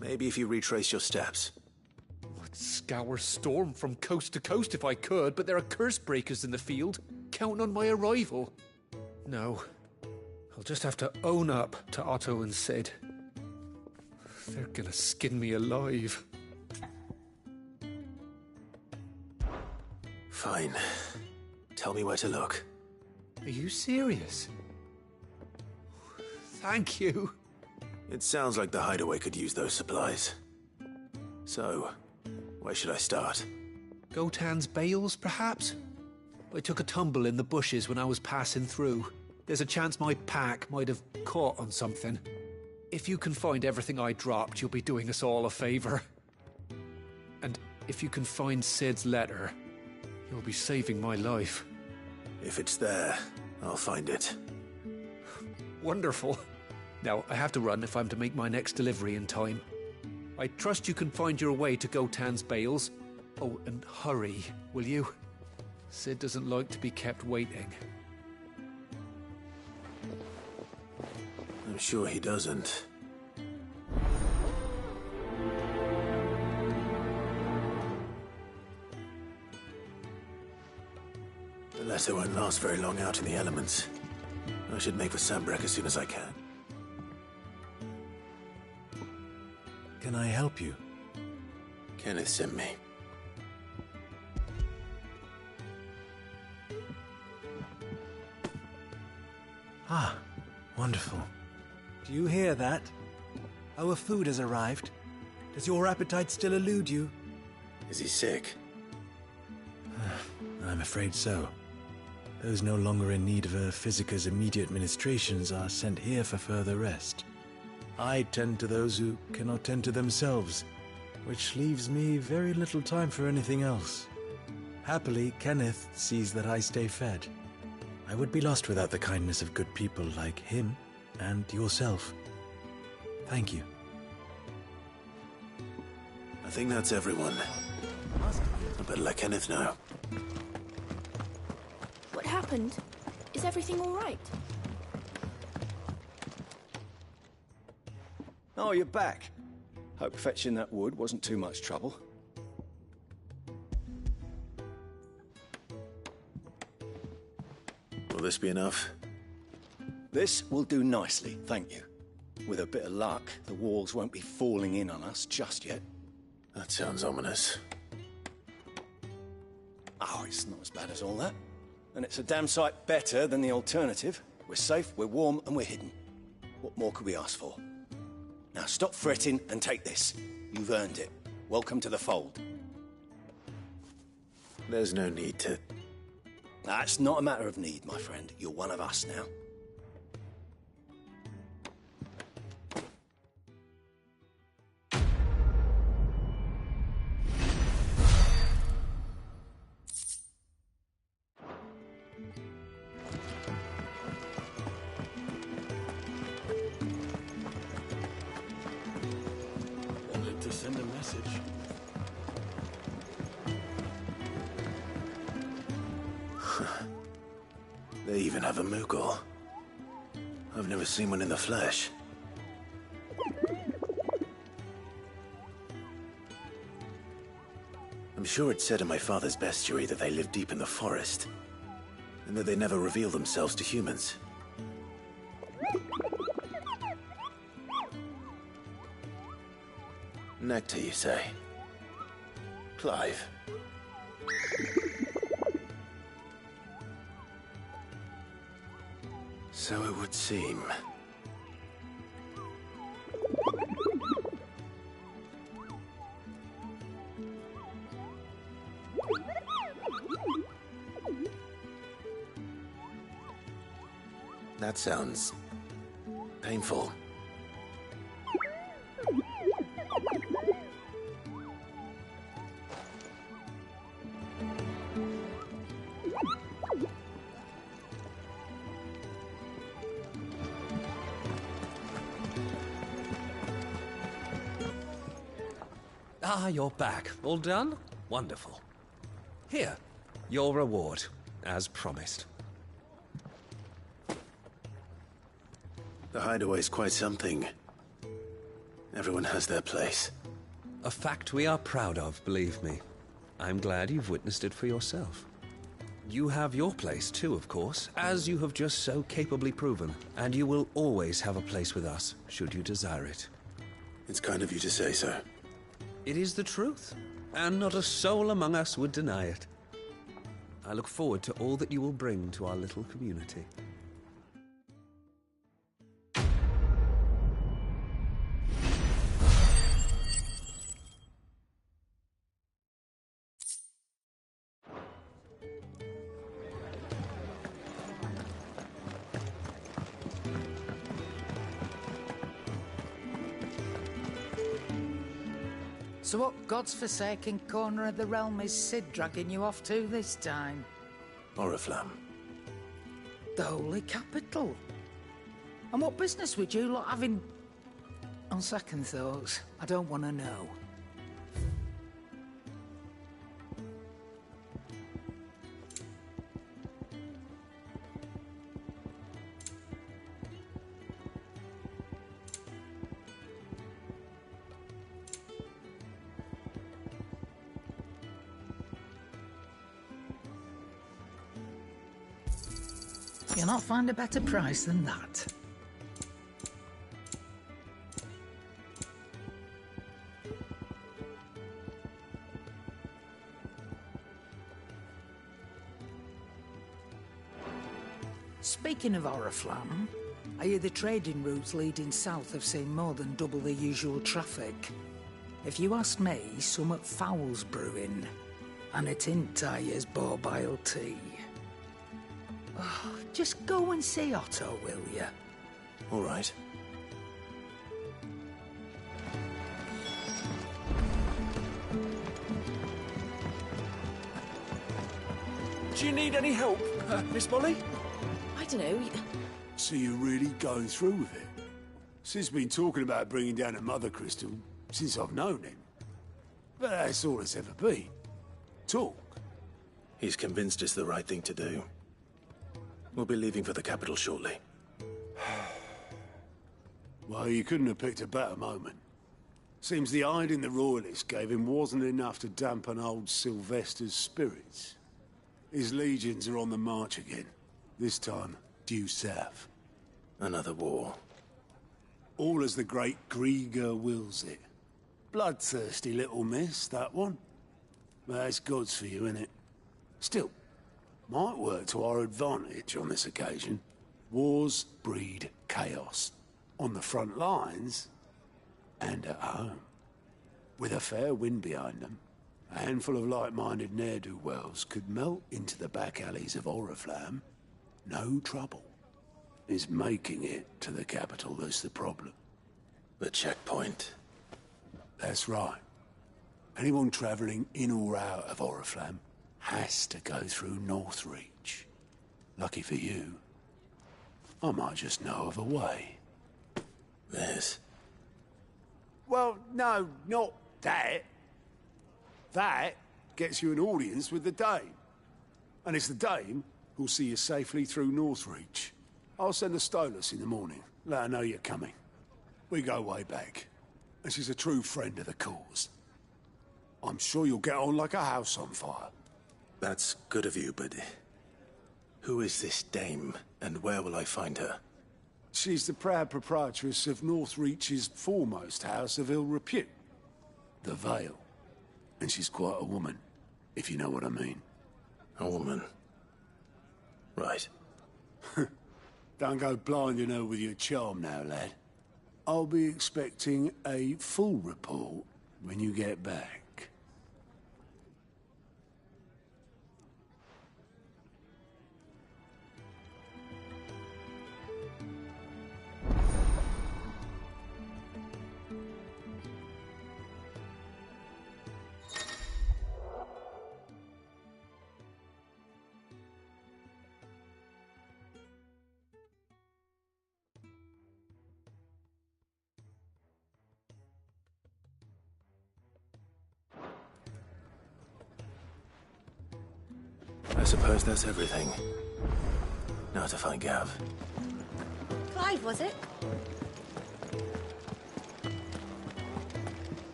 Maybe if you retrace your steps. I'd scour Storm from coast to coast if I could, but there are curse breakers in the field, counting on my arrival. No, I'll just have to own up to Otto and Sid. They're gonna skin me alive. Fine. Tell me where to look. Are you serious? Thank you. It sounds like the hideaway could use those supplies. So, where should I start? Gotan's bales, perhaps? I took a tumble in the bushes when I was passing through. There's a chance my pack might have caught on something. If you can find everything I dropped, you'll be doing us all a favor. And if you can find Sid's letter, you'll be saving my life. If it's there, I'll find it. Wonderful. Now, I have to run if I'm to make my next delivery in time. I trust you can find your way to Gotan's bales. Oh, and hurry, will you? Sid doesn't like to be kept waiting. I'm sure he doesn't. The letter won't last very long out in the elements. I should make for Sanbreque as soon as I can. Can I help you? Kenneth sent me. Ah, wonderful. Do you hear that? Our food has arrived. Does your appetite still elude you? Is he sick? I'm afraid so. Those no longer in need of a physicker's immediate ministrations are sent here for further rest. I tend to those who cannot tend to themselves, which leaves me very little time for anything else. Happily, Kenneth sees that I stay fed. I would be lost without the kindness of good people like him and yourself. Thank you. I think that's everyone. I better let Kenneth know. What happened? Is everything all right? Oh, you're back. Hope fetching that wood wasn't too much trouble. Will this be enough? This will do nicely, thank you. With a bit of luck, the walls won't be falling in on us just yet. That sounds ominous. Oh, it's not as bad as all that. And it's a damn sight better than the alternative. We're safe, we're warm, and we're hidden. What more could we ask for? Now stop fretting and take this. You've earned it. Welcome to the fold. There's no need to... That's not a matter of need, my friend. You're one of us now. They even have a Moogle. I've never seen one in the flesh. I'm sure it said in my father's bestiary that they live deep in the forest, and that they never reveal themselves to humans. Nectar, you say? Clive. So it would seem. That sounds painful. Ah, you're back. All done? Wonderful. Here, your reward, as promised. The hideaway's quite something. Everyone has their place. A fact we are proud of, believe me. I'm glad you've witnessed it for yourself. You have your place too, of course, as you have just so capably proven, and you will always have a place with us, should you desire it. It's kind of you to say so. It is the truth, and not a soul among us would deny it. I look forward to all that you will bring to our little community. So what god's-forsaken corner of the realm is Cid dragging you off to this time? Oriflamme. The Holy Capital. And what business would you lot have in... On second thoughts, I don't want to know. You'll not find a better price than that. Speaking of Oriflamme, I hear the trading routes leading south have seen more than double the usual traffic. If you ask me, somewhat foul's brewing, and it ain't Tyre's borbile tea. Oh, just go and see Otto, will you? All right. Do you need any help, Miss Molly? I don't know. So you're really going through with it? Sid's been talking about bringing down a Mother Crystal since I've known him. But that's all it's ever been. Talk. He's convinced it's the right thing to do. We'll be leaving for the capital shortly. Well, you couldn't have picked a better moment. Seems the hiding the Royalists gave him wasn't enough to dampen old Sylvester's spirits. His legions are on the march again. This time, due south. Another war. All as the great Grieger wills it. Bloodthirsty little miss, that one. But that's God's for you, innit? Still, might work to our advantage on this occasion. Wars breed chaos. On the front lines, and at home. With a fair wind behind them, a handful of like-minded ne'er-do-wells could melt into the back alleys of Oriflamme. No trouble. It's making it to the capital that's the problem. The checkpoint. That's right. Anyone travelling in or out of Oriflamme has to go through Northreach. Lucky for you, I might just know of a way. This? Well, no, not that. That gets you an audience with the Dame. And it's the Dame who'll see you safely through Northreach. I'll send the Stolas in the morning. Let her know you're coming. We go way back, and she's a true friend of the cause. I'm sure you'll get on like a house on fire. That's good of you, but who is this dame, and where will I find her? She's the proud proprietress of Northreach's foremost house of ill repute, the Vale. And she's quite a woman, if you know what I mean. A woman? Right. Don't go blinding her with your charm now, lad. I'll be expecting a full report when you get back. I suppose that's everything. Now to find Gav. Clive, was it?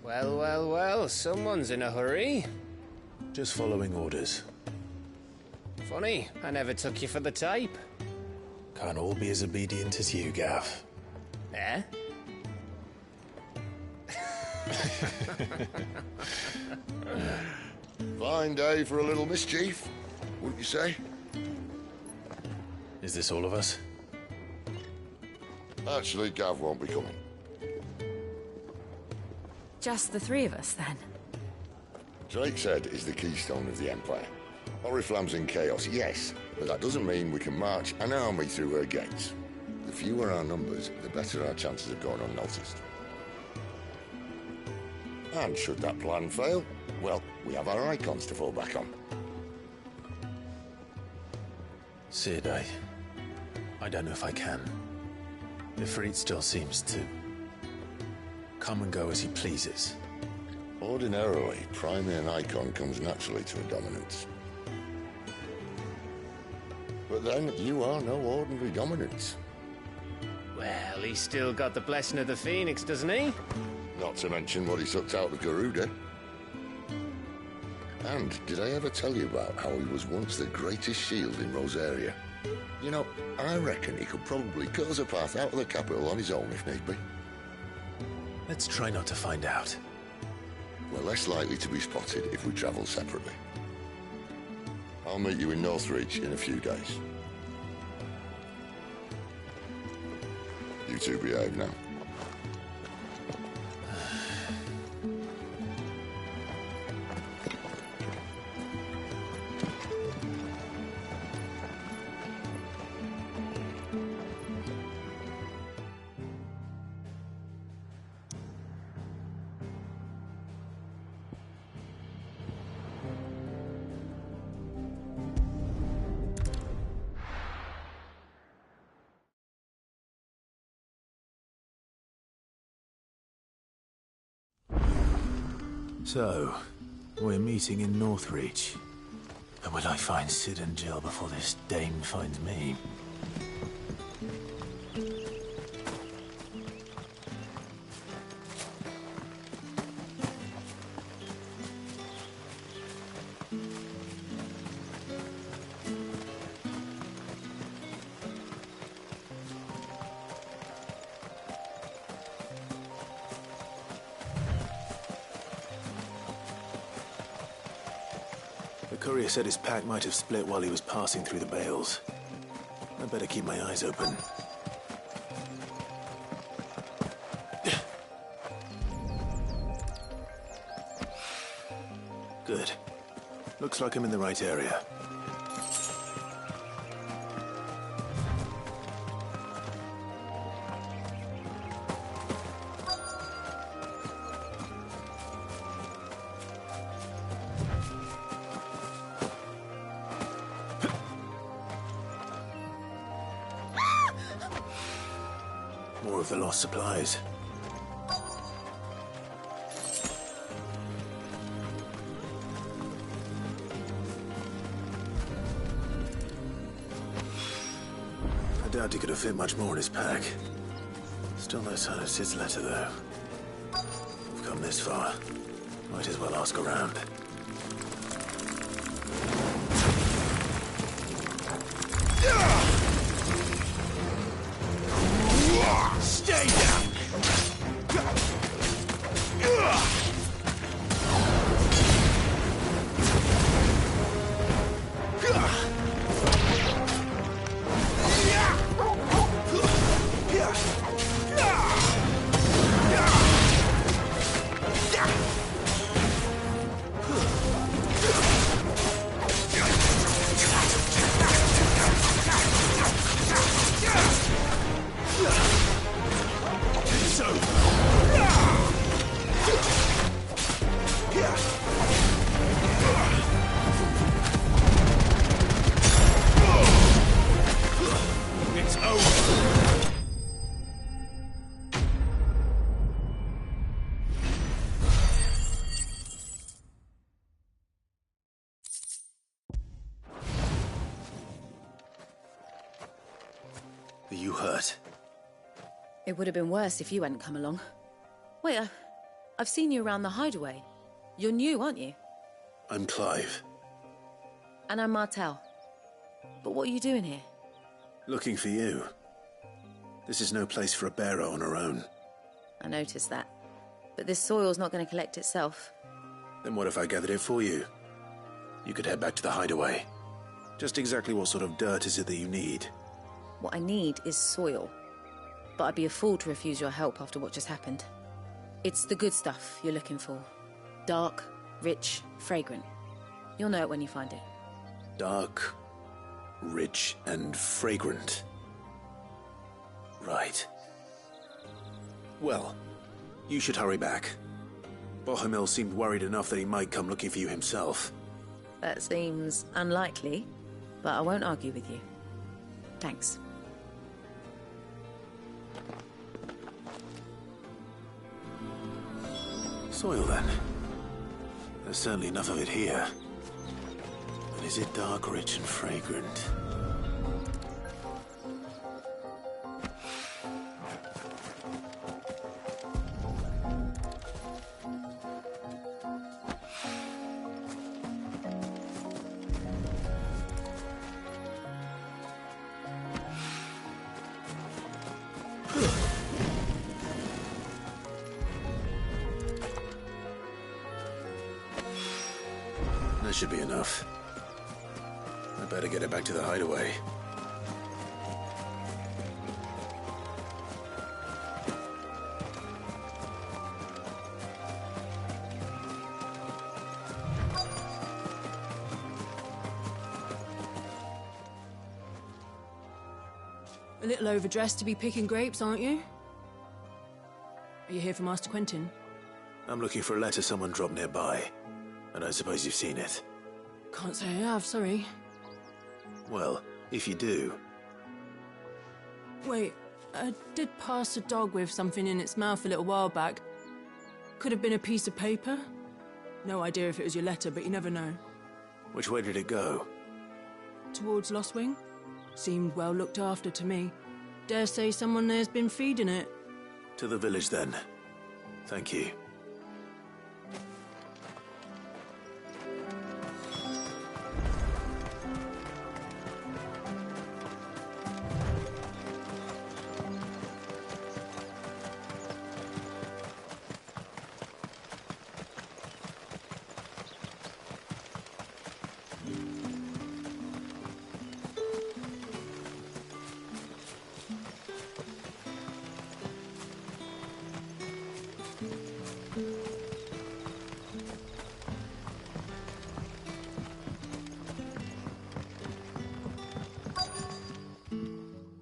Well, well, well, someone's in a hurry. Just following orders. Funny, I never took you for the type. Can't all be as obedient as you, Gav. Eh? Fine day for a little mischief, wouldn't you say? Is this all of us? Actually, Gav won't be coming. Just the three of us, then? Drake's Head is the keystone of the Empire. Oriflamme's in chaos, yes, but that doesn't mean we can march an army through her gates. The fewer our numbers, the better our chances of going unnoticed. And should that plan fail, well, we have our icons to fall back on. Cid, I don't know if I can. Ifrit still seems to come and go as he pleases. Ordinarily, priming an icon comes naturally to a dominance. But then, you are no ordinary dominance. Well, he's still got the blessing of the Phoenix, doesn't he? Not to mention what he sucked out of Garuda. And did I ever tell you about how he was once the greatest shield in Rosaria? You know, I reckon he could probably cut us a path out of the capital on his own if need be. Let's try not to find out. We're less likely to be spotted if we travel separately. I'll meet you in Northreach in a few days. You two behave now. So, we're meeting in Northreach. And will I find Cid and Jill before this dame finds me? The courier said his pack might have split while he was passing through the bales. I'd better keep my eyes open. Good. Looks like I'm in the right area. More of the lost supplies. doubt he could have fit much more in his pack. Still no sign of Sid's letter, though. We've come this far. Might as well ask around. Stay down! Are you hurt? It would have been worse if you hadn't come along. Wait, I've seen you around the hideaway. You're new, aren't you? I'm Clive. And I'm Martel. But what are you doing here? Looking for you. This is no place for a bearer on her own. I noticed that. But this soil's not going to collect itself. Then what if I gathered it for you? You could head back to the hideaway. Just exactly what sort of dirt is it that you need? What I need is soil. But I'd be a fool to refuse your help after what just happened. It's the good stuff you're looking for. Dark, rich, fragrant. You'll know it when you find it. Dark, rich, and fragrant. Right. Well, you should hurry back. Bohemil seemed worried enough that he might come looking for you himself. That seems unlikely, but I won't argue with you. Thanks. Soil, then. There's certainly enough of it here. But is it dark, rich, and fragrant? That should be enough. I better get it back to the hideaway. A little overdressed to be picking grapes, aren't you? Are you here for Master Quentin? I'm looking for a letter someone dropped nearby. I don't suppose you've seen it. Can't say I have, sorry. Well, if you do... Wait, I did pass a dog with something in its mouth a little while back. Could have been a piece of paper. No idea if it was your letter, but you never know. Which way did it go? Towards Lostwing. Seemed well looked after to me. Dare say someone there's been feeding it. To the village, then. Thank you.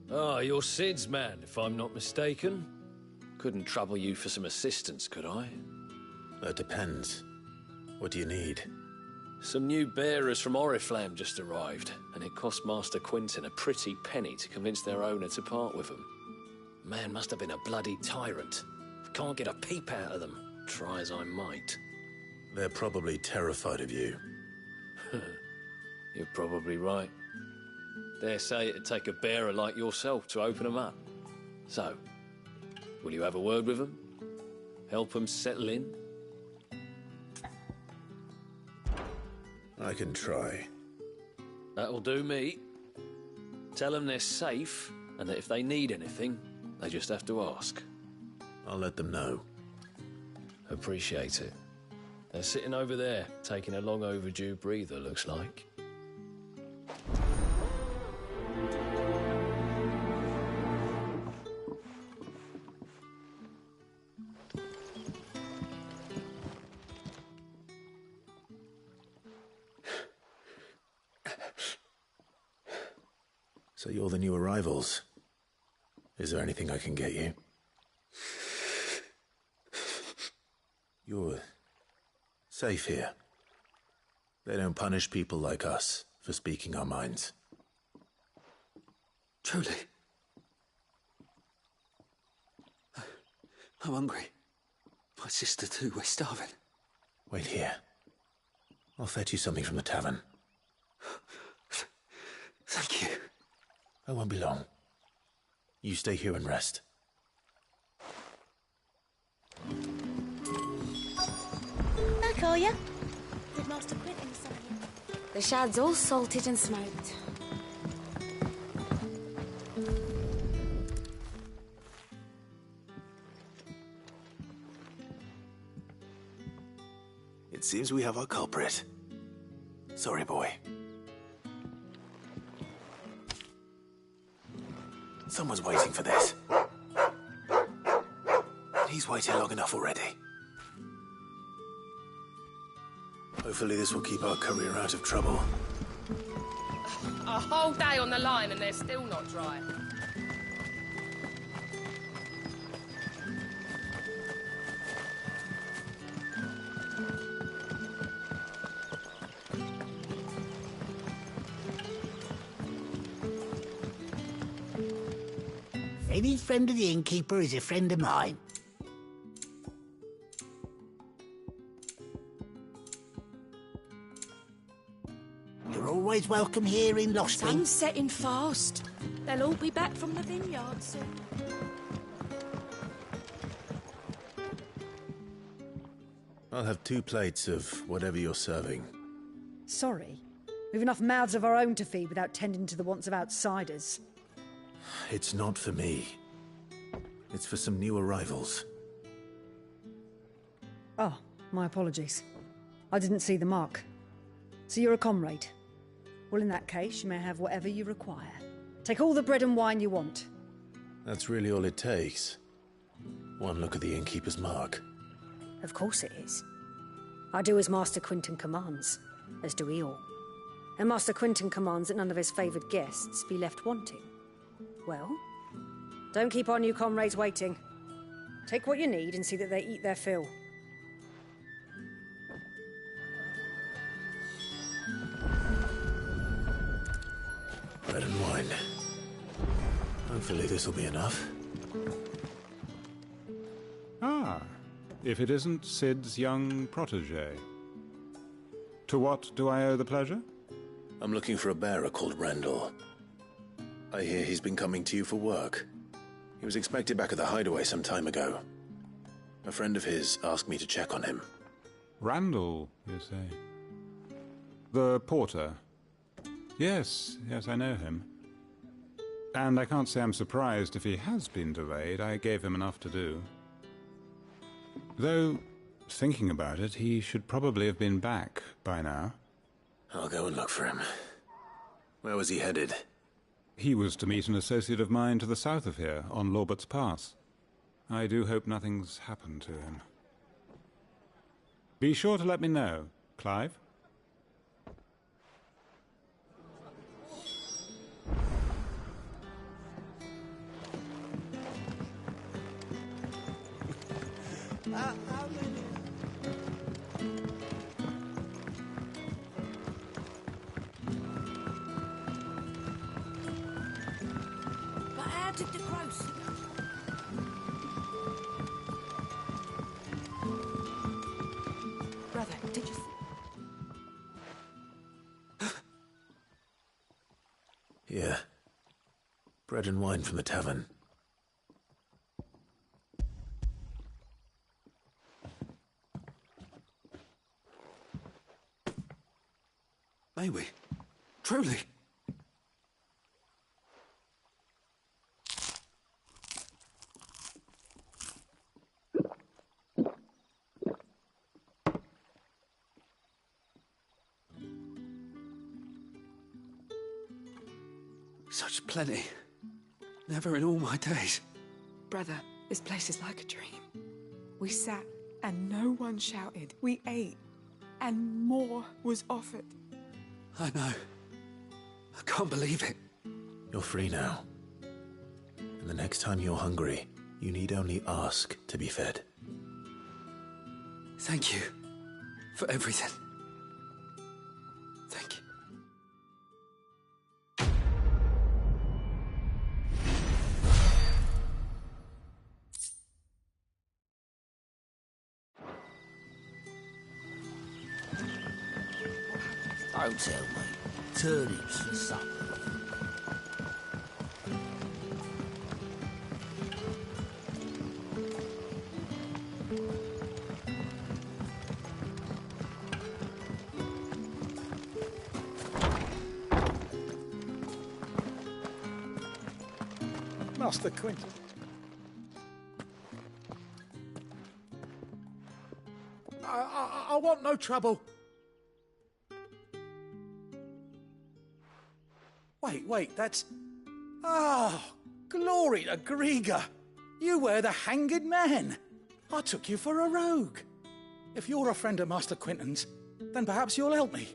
Ah, you're Sid's man, if I'm not mistaken. Couldn't trouble you for some assistance, could I? That depends. What do you need? Some new bearers from Oriflamme just arrived, and it cost Master Quentin a pretty penny to convince their owner to part with them. Man must have been a bloody tyrant. Can't get a peep out of them, try as I might. They're probably terrified of you. You're probably right. Dare say it'd take a bearer like yourself to open them up. So, will you have a word with them? Help them settle in? I can try. That'll do me. Tell them they're safe, and that if they need anything, they just have to ask. I'll let them know. Appreciate it. They're sitting over there, taking a long overdue breather, looks like. So you're the new arrivals. Is there anything I can get you? You're safe here. They don't punish people like us for speaking our minds. Truly. I'm hungry. My sister too, we're starving. Wait here. I'll fetch you something from the tavern. Thank you. I won't be long. You stay here and rest. Back, are ya? Did Master Quentin summon you? The shad's all salted and smoked. It seems we have our culprit. Sorry, boy. Someone's waiting for this. He's waited long enough already. Hopefully this will keep our courier out of trouble. A whole day on the line and they're still not dry. Any friend of the innkeeper is a friend of mine. You're always welcome here in Lost Spring. Sun's setting fast. They'll all be back from the vineyard soon. I'll have 2 plates of whatever you're serving. Sorry. We've enough mouths of our own to feed without tending to the wants of outsiders. It's not for me. It's for some new arrivals. Oh, my apologies. I didn't see the mark. So you're a comrade? Well, in that case, you may have whatever you require. Take all the bread and wine you want. That's really all it takes. One look at the innkeeper's mark. Of course it is. I do as Master Quentin commands, as do we all. And Master Quentin commands that none of his favoured guests be left wanting. Well, don't keep our new comrades waiting. Take what you need and see that they eat their fill. Bread and wine. Hopefully this'll be enough. Ah, if it isn't Sid's young protege. To what do I owe the pleasure? I'm looking for a bearer called Randall. I hear he's been coming to you for work. He was expected back at the hideaway some time ago. A friend of his asked me to check on him. Randall, you say? The porter? Yes, I know him. And I can't say I'm surprised if he has been delayed. I gave him enough to do. Though, thinking about it, he should probably have been back by now. I'll go and look for him. Where was he headed? He was to meet an associate of mine to the south of here, on Lorbert's Pass. I do hope nothing's happened to him. Be sure to let me know, Clive. But how did the crows? Brother, did you Yeah. Bread and wine from the tavern. May we? Truly? Such plenty. Never in all my days. Brother, this place is like a dream. We sat and no one shouted. We ate and more was offered. I know. I can't believe it. You're free now. And the next time you're hungry, you need only ask to be fed. Thank you for everything. Thank you. Don't tell me. Turnips for supper. Master Quinton. I want no trouble. Wait, that's... Oh, glory to Grieger. You were the hanged man. I took you for a rogue. If you're a friend of Master Quinton's, then perhaps you'll help me.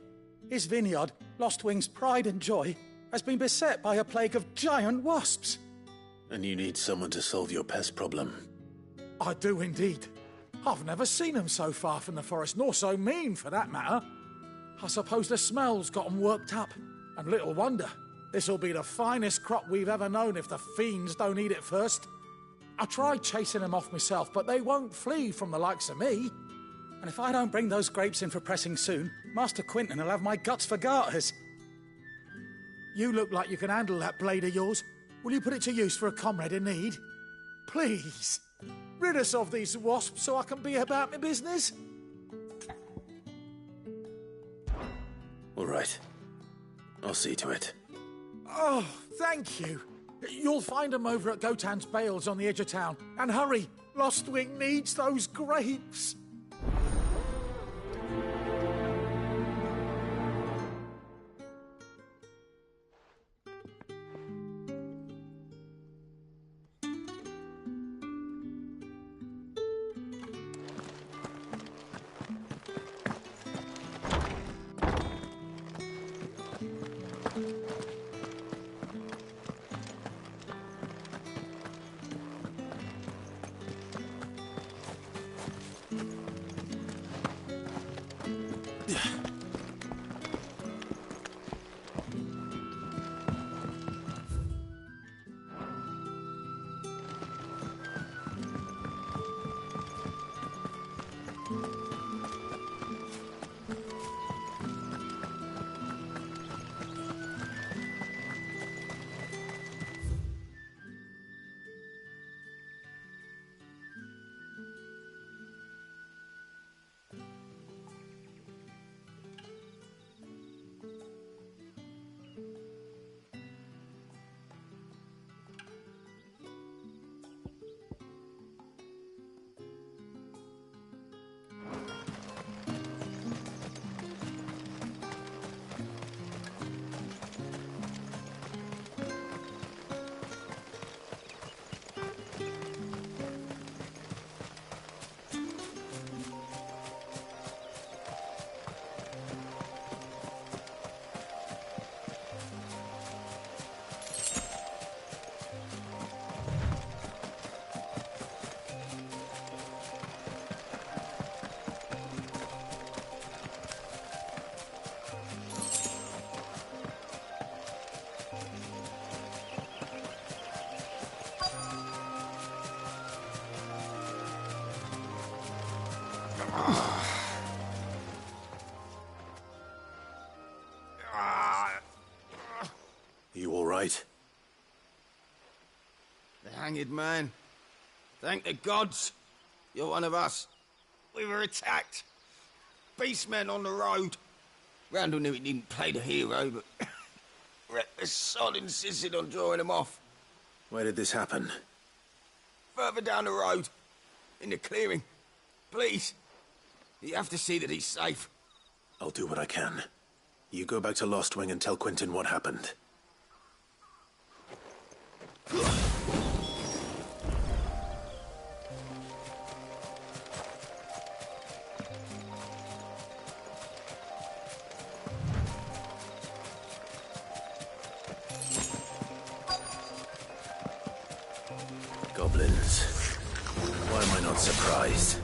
His vineyard, Lostwing's pride and joy, has been beset by a plague of giant wasps. And you need someone to solve your pest problem. I do indeed. I've never seen them so far from the forest, nor so mean, for that matter. I suppose the smell's got 'em worked up, and little wonder. This'll be the finest crop we've ever known if the fiends don't eat it first. I tried chasing them off myself, but they won't flee from the likes of me. And if I don't bring those grapes in for pressing soon, Master Quinton will have my guts for garters. You look like you can handle that blade of yours. Will you put it to use for a comrade in need? Please, rid us of these wasps so I can be about my business. All right. I'll see to it. Oh, thank you. You'll find them over at Gotan's Bales on the edge of town. And hurry, Lostwing needs those grapes. You all right? hanged man. Thank the gods. You're one of us. We were attacked. Beastmen on the road. Randall knew he didn't play the hero, but reckless sod insisted on drawing him off. Where did this happen? Further down the road. In the clearing. Please. You have to see that he's safe. I'll do what I can. You go back to Lost Wing and tell Quentin what happened. Goblins. Why am I not surprised?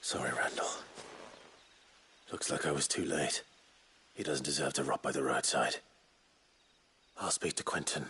Sorry, Randall. Looks like I was too late. He doesn't deserve to rot by the roadside. I'll speak to Quentin.